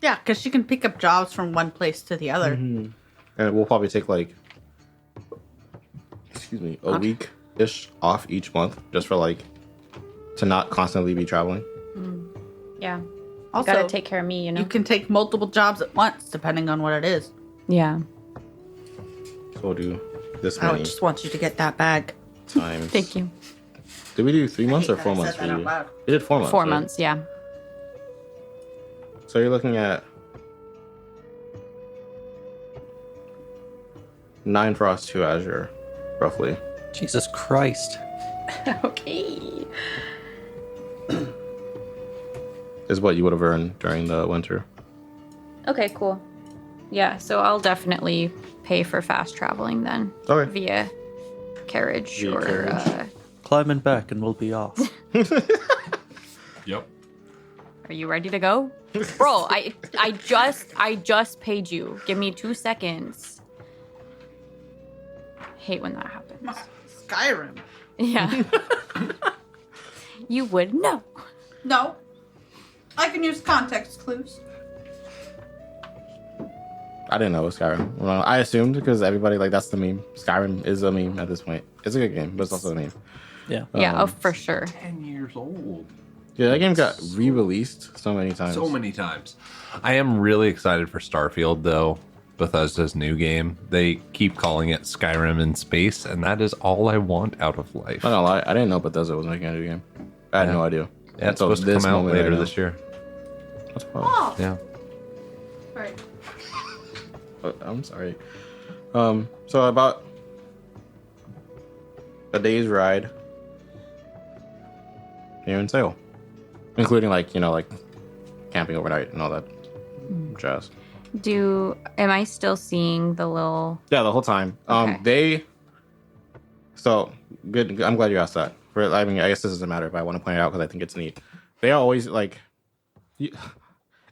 Yeah, because she can pick up jobs from one place to the other. and it will probably take like, a week ish off each month just for like to not constantly be traveling. Yeah. Also, Gotta take care of me, you know? you can take multiple jobs at once, depending on what it is. Yeah. So we'll do this I many just want you to get that bag. times. Thank you. Did we do 3 months hate or that 4 I said months? that out loud. We did 4 months. 4 right? months, yeah. So you're looking at 9 Frost, 2 Azure, roughly. Jesus Christ. Okay. Is what you would have earned during the winter. Okay, cool. Yeah, so I'll definitely pay for fast traveling then. Okay. Via carriage Via or carriage. Climbing back and we'll be off. Yep. are you ready to go? Bro, I just paid you. Give me 2 seconds. Hate when that happens. Skyrim. Yeah. You would know. No. I can use context clues. I didn't know it was Skyrim. Well, I assumed because everybody, like, that's the meme. Skyrim is a meme at this point. It's a good game, but it's also a meme. Yeah. Yeah, oh, for sure. 10 years old. Yeah, that game got re-released so many times. So many times. I am really excited for Starfield, though. Bethesda's new game. They keep calling it Skyrim in space, and that is all I want out of life. Not gonna lie, I didn't know Bethesda was making a new game. I had no idea. Yeah, it's Until supposed to this come out moment later right now. this year. That's wild. Oh. Yeah. Right. I'm sorry. So about a day's ride here in Sale, including like camping overnight and all that jazz. Am I still seeing the little... Yeah, the whole time. Okay. So good. I'm glad you asked that. I mean, I guess this doesn't matter, but I want to point it out because I think it's neat. They are always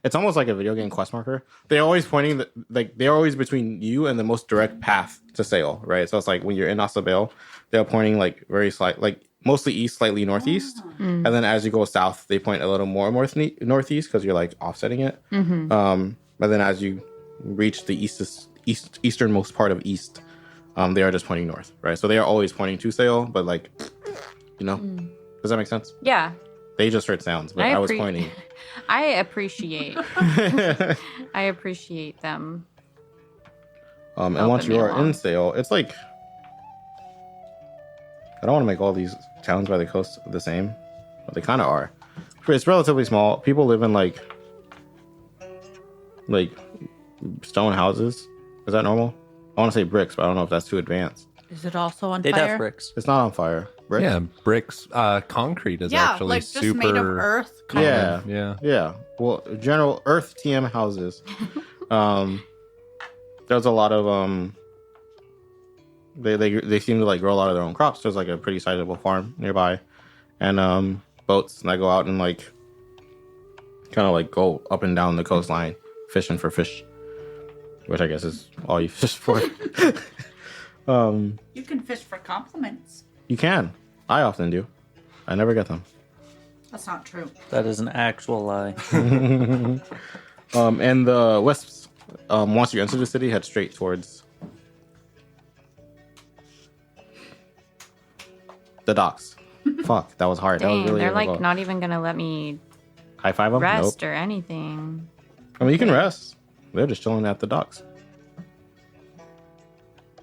it's almost like a video game quest marker. They're always pointing they're always between you and the most direct path to Sale, right? So it's like when you're in Asabel, they're pointing like very slight, like mostly east, slightly northeast, and then as you go south, they point a little more northeast because you're like offsetting it. But then as you reach the easternmost part of east, they are just pointing north, right? So they are always pointing to Sale, but does that make sense? Yeah. They just heard sounds, but I was pointing. I appreciate them. And once you are in Sale, it's like I don't want to make all these towns by the coast the same, but they kind of are. It's relatively small. People live in like stone houses. Is that normal? I want to say bricks, but I don't know if that's too advanced. Is it also on They'd fire? have bricks. It's not on fire. Bricks? Yeah, bricks. Concrete is Yeah, actually like just super. made of earth. Yeah. Yeah. Yeah. Well, general Earth TM houses. There's a lot of They seem to like grow a lot of their own crops. There's like a pretty sizable farm nearby, and boats that go out and like kind of like go up and down the coastline fishing for fish, which I guess is all you fish for. You can fish for compliments. You can. I often do. I never get them. That's not true. That is an actual lie. And the wisps, once you enter the city, head straight towards the docks. Fuck, that was hard. That was Dang, really they're like difficult. not even gonna let me High five them? rest Nope. or anything. I mean, you can rest. They're just chilling at the docks.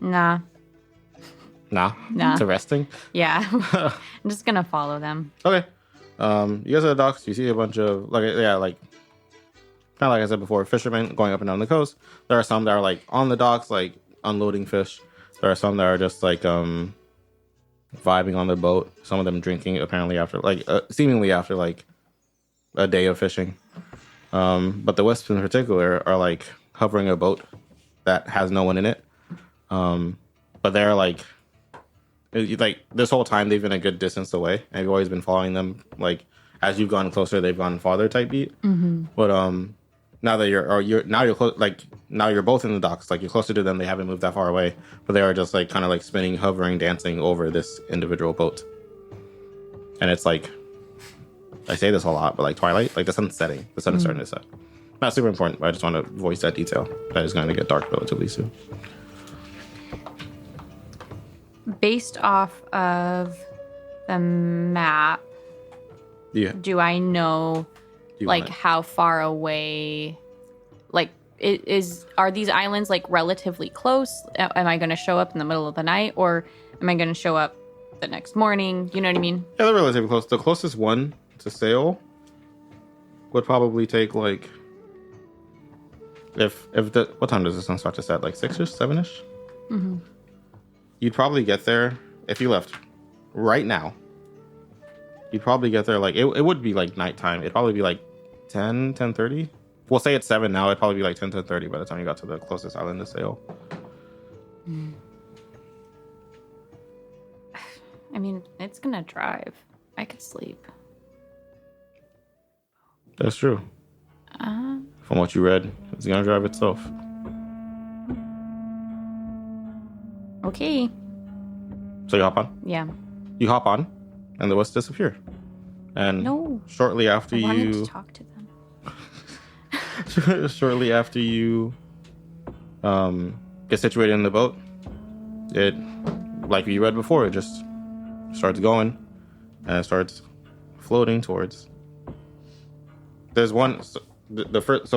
Nah. Nah. Nah. To resting. Yeah. I'm just gonna follow them. Okay. You guys are at the docks. You see a bunch of kind of like I said before, fishermen going up and down the coast. There are some that are like on the docks, like unloading fish. There are some that are just like vibing on the boat. Some of them drinking apparently after seemingly after like a day of fishing. But the wisps in particular are like hovering a boat that has no one in it. But they're like this whole time they've been a good distance away, and you've always been following them. Like as you've gone closer, they've gone farther type beat. But now that you're both in the docks, like you're closer to them, they haven't moved that far away, but they are just like kind of like spinning, hovering, dancing over this individual boat. And it's like, I say this a lot, but like twilight, like the sun's setting, the sun is starting to set. Not super important, but I just want to voice that detail. That is going to get dark relatively soon. Based off of the map, Yeah. do I know like how far away, like are these islands like relatively close? Am I going to show up in the middle of the night, or am I going to show up the next morning? You know what I mean? Yeah, they're relatively close. The closest one to sail would probably take like what time does the sun start to set? Like 6ish, 7ish? Mm-hmm. You'd probably get there if you left right now. You'd probably get there like it would be like nighttime. It'd probably be like 10:30. We'll say it's 7 now. It'd probably be like 10:30 by the time you got to the closest island to sail. I mean, it's gonna drive. I could sleep. That's true. From what you read, it's gonna drive itself. Okay. So you hop on? Yeah. You hop on, and the wisps disappear. And No. shortly after I wanted you... to talk to them. shortly after you get situated in the boat, it, like you read before, it just starts going, and it starts floating towards... There's one... So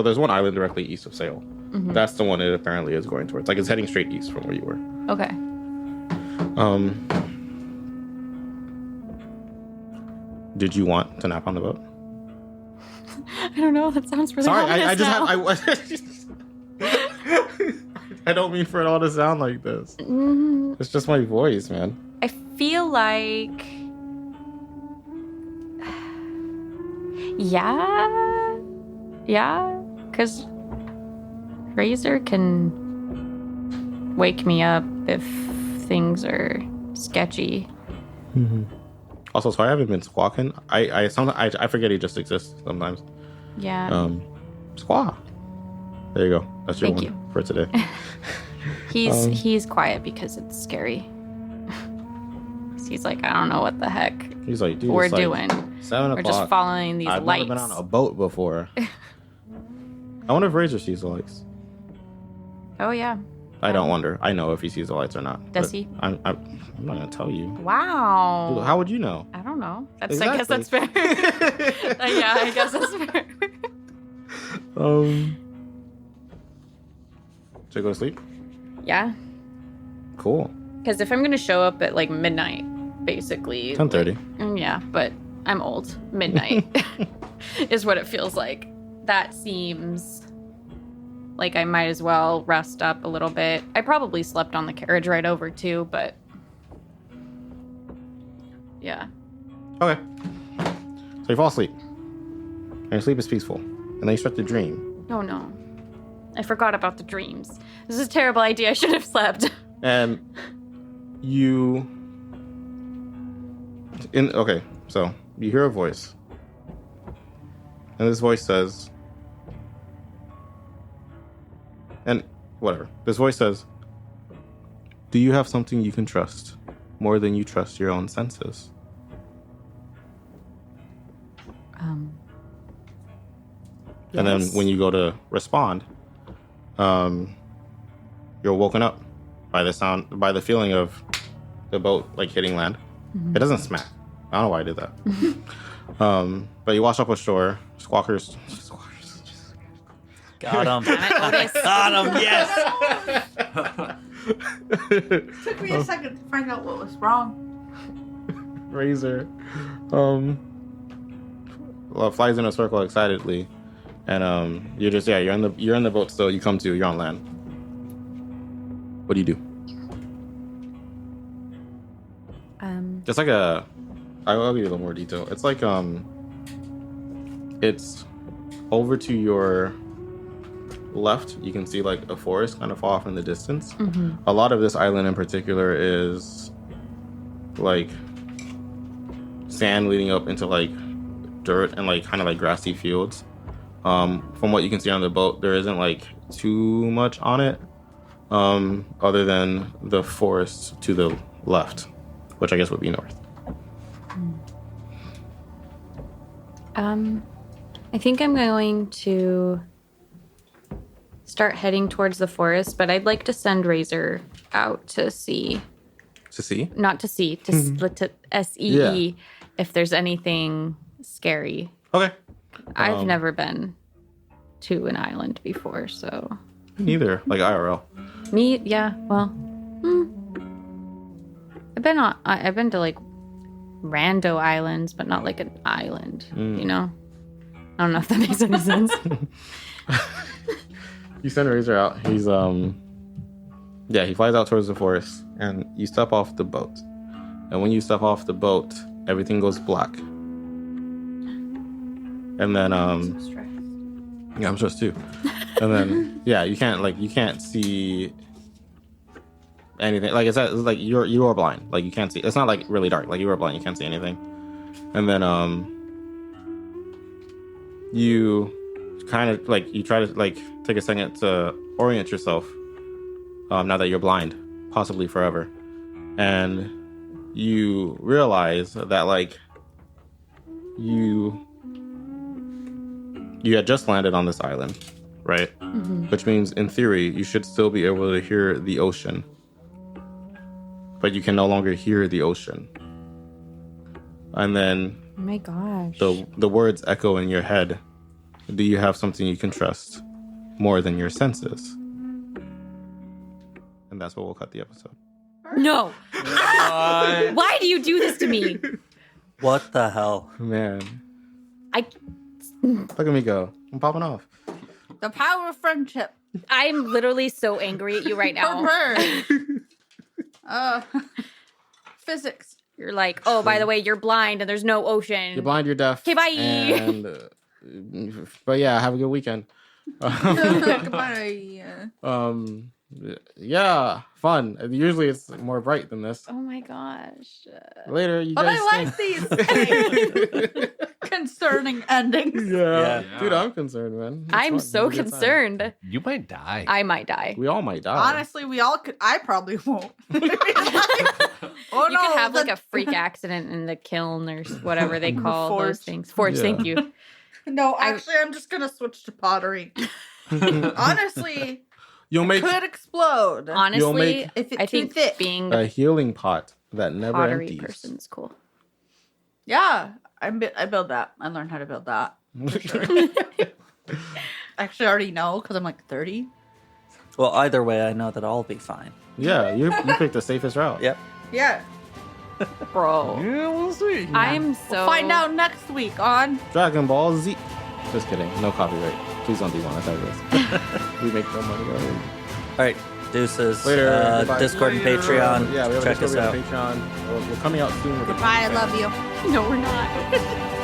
there's one island directly east of Sail. Mm-hmm. That's the one it apparently is going towards. Like it's heading straight east from where you were. Okay. Did you want to nap on the boat? I don't know. That sounds really Sorry, ominous I just now. I don't mean for it all to sound like this. It's just my voice, man. I feel like... Yeah, because Razor can wake me up if things are sketchy. Mm-hmm. Also, so I haven't been squawking. I forget he just exists sometimes. Yeah. Squaw. There you go. That's your Thank one you. for today. He's quiet because it's scary. He's like, I don't know what the heck He's like, dude, we're it's like doing. 7 We're o'clock. just following these I've lights. never been on a boat before. I wonder if Razor sees the lights. Oh yeah. I don't wonder. I know if he sees the lights or not. Does but he? I'm not gonna tell you. Wow. How would you know? I don't know. I Exactly. guess that's fair. Yeah, I guess that's fair. Should I go to sleep? Yeah. Cool. Because if I'm going to show up at like midnight, basically. 10:30. Yeah, but I'm old. Midnight is what it feels like. That seems like I might as well rest up a little bit. I probably slept on the carriage ride over too, but yeah. Okay. So you fall asleep. And your sleep is peaceful. And then you start to dream. Oh no. I forgot about the dreams. This is a terrible idea. I should have slept. And you... Okay, so you hear a voice. And this voice says... And whatever. This voice says, do you have something you can trust more than you trust your own senses? And then Yes. when you go to respond, you're woken up by the feeling of the boat like hitting land. Mm-hmm. It doesn't smack. I don't know why I did that. But you wash up ashore. Squawkers. Got him. Damn it, Otis. Got him. Yes. Took me a second to find out what was wrong. Razor flies in a circle excitedly, and you're in the boat still. You come to, you're on land. What do you do? It's like I'll give you a little more detail. It's like it's over to your left. You can see like a forest kind of far off in the distance. A lot of this island in particular is like sand leading up into like dirt and like kind of like grassy fields. From what you can see on the boat, there isn't like too much on it, other than the forest to the left, which I guess would be north. I think I'm going to start heading towards the forest, but I'd like to send Razor out to see. To see? Not to see, to SEE if there's anything scary. Okay. I've never been to an island before, so. Neither, like IRL. Me, yeah. Well, I've been to like rando islands, but not like an island. You know. I don't know if that makes any sense. You send Razor out. He's he flies out towards the forest, and you step off the boat. And when you step off the boat, everything goes black. And then I'm so stressed. yeah, I'm stressed too. And then you can't see anything. Like it's like you are blind. Like you can't see. It's not like really dark. Like you are blind. You can't see anything. And then you kind of like you try to like take a second to orient yourself. Now that you're blind, possibly forever, and you realize that like you had just landed on this island, right? Which means in theory you should still be able to hear the ocean, but you can no longer hear the ocean. And then Oh my gosh. the words echo in your head. Do you have something you can trust more than your senses? And that's where we'll cut the episode. No. Why do you do this to me? What the hell? Man, I look at me go. I'm popping off. The power of friendship. I'm literally so angry at you right now. Physics. You're like, oh, by the way, you're blind and there's no ocean. You're blind, you're deaf. Okay, bye. And, but yeah, have a good weekend. Goodbye. Yeah, fun. Usually it's more bright than this. Oh my gosh. Later, you But guys. I like these concerning endings. Yeah. Yeah. Dude, I'm concerned, man. It's I'm fun. so It's a good time. concerned. You might die. I might die. We all might die. Honestly, we all could. I probably won't. Oh You could have like a freak accident in the kiln or whatever they call Forge. those things. Forge, Yeah. thank you. No, actually, I'm just gonna switch to pottery. Honestly, You'll make could explode Honestly, make- if it's I too think thick. being a a healing pot that never pottery empties. person's cool. Yeah, I build that. I learned how to build that. For sure. Actually, I already know because I'm like 30. Well, either way, I know that I'll be fine. Yeah, you picked the safest route. Yep. Yeah, Bro. Yeah, we'll see. I'm so we'll find out next week on. Dragon Ball Z. Just kidding. No copyright. Please don't demonetize us. We make no money already. All right, deuces. Later. Goodbye. Discord and Later. Patreon. Yeah, we have a Check Discord, us we have out. a Patreon. We're coming out soon with a Goodbye, I love you. No, we're not.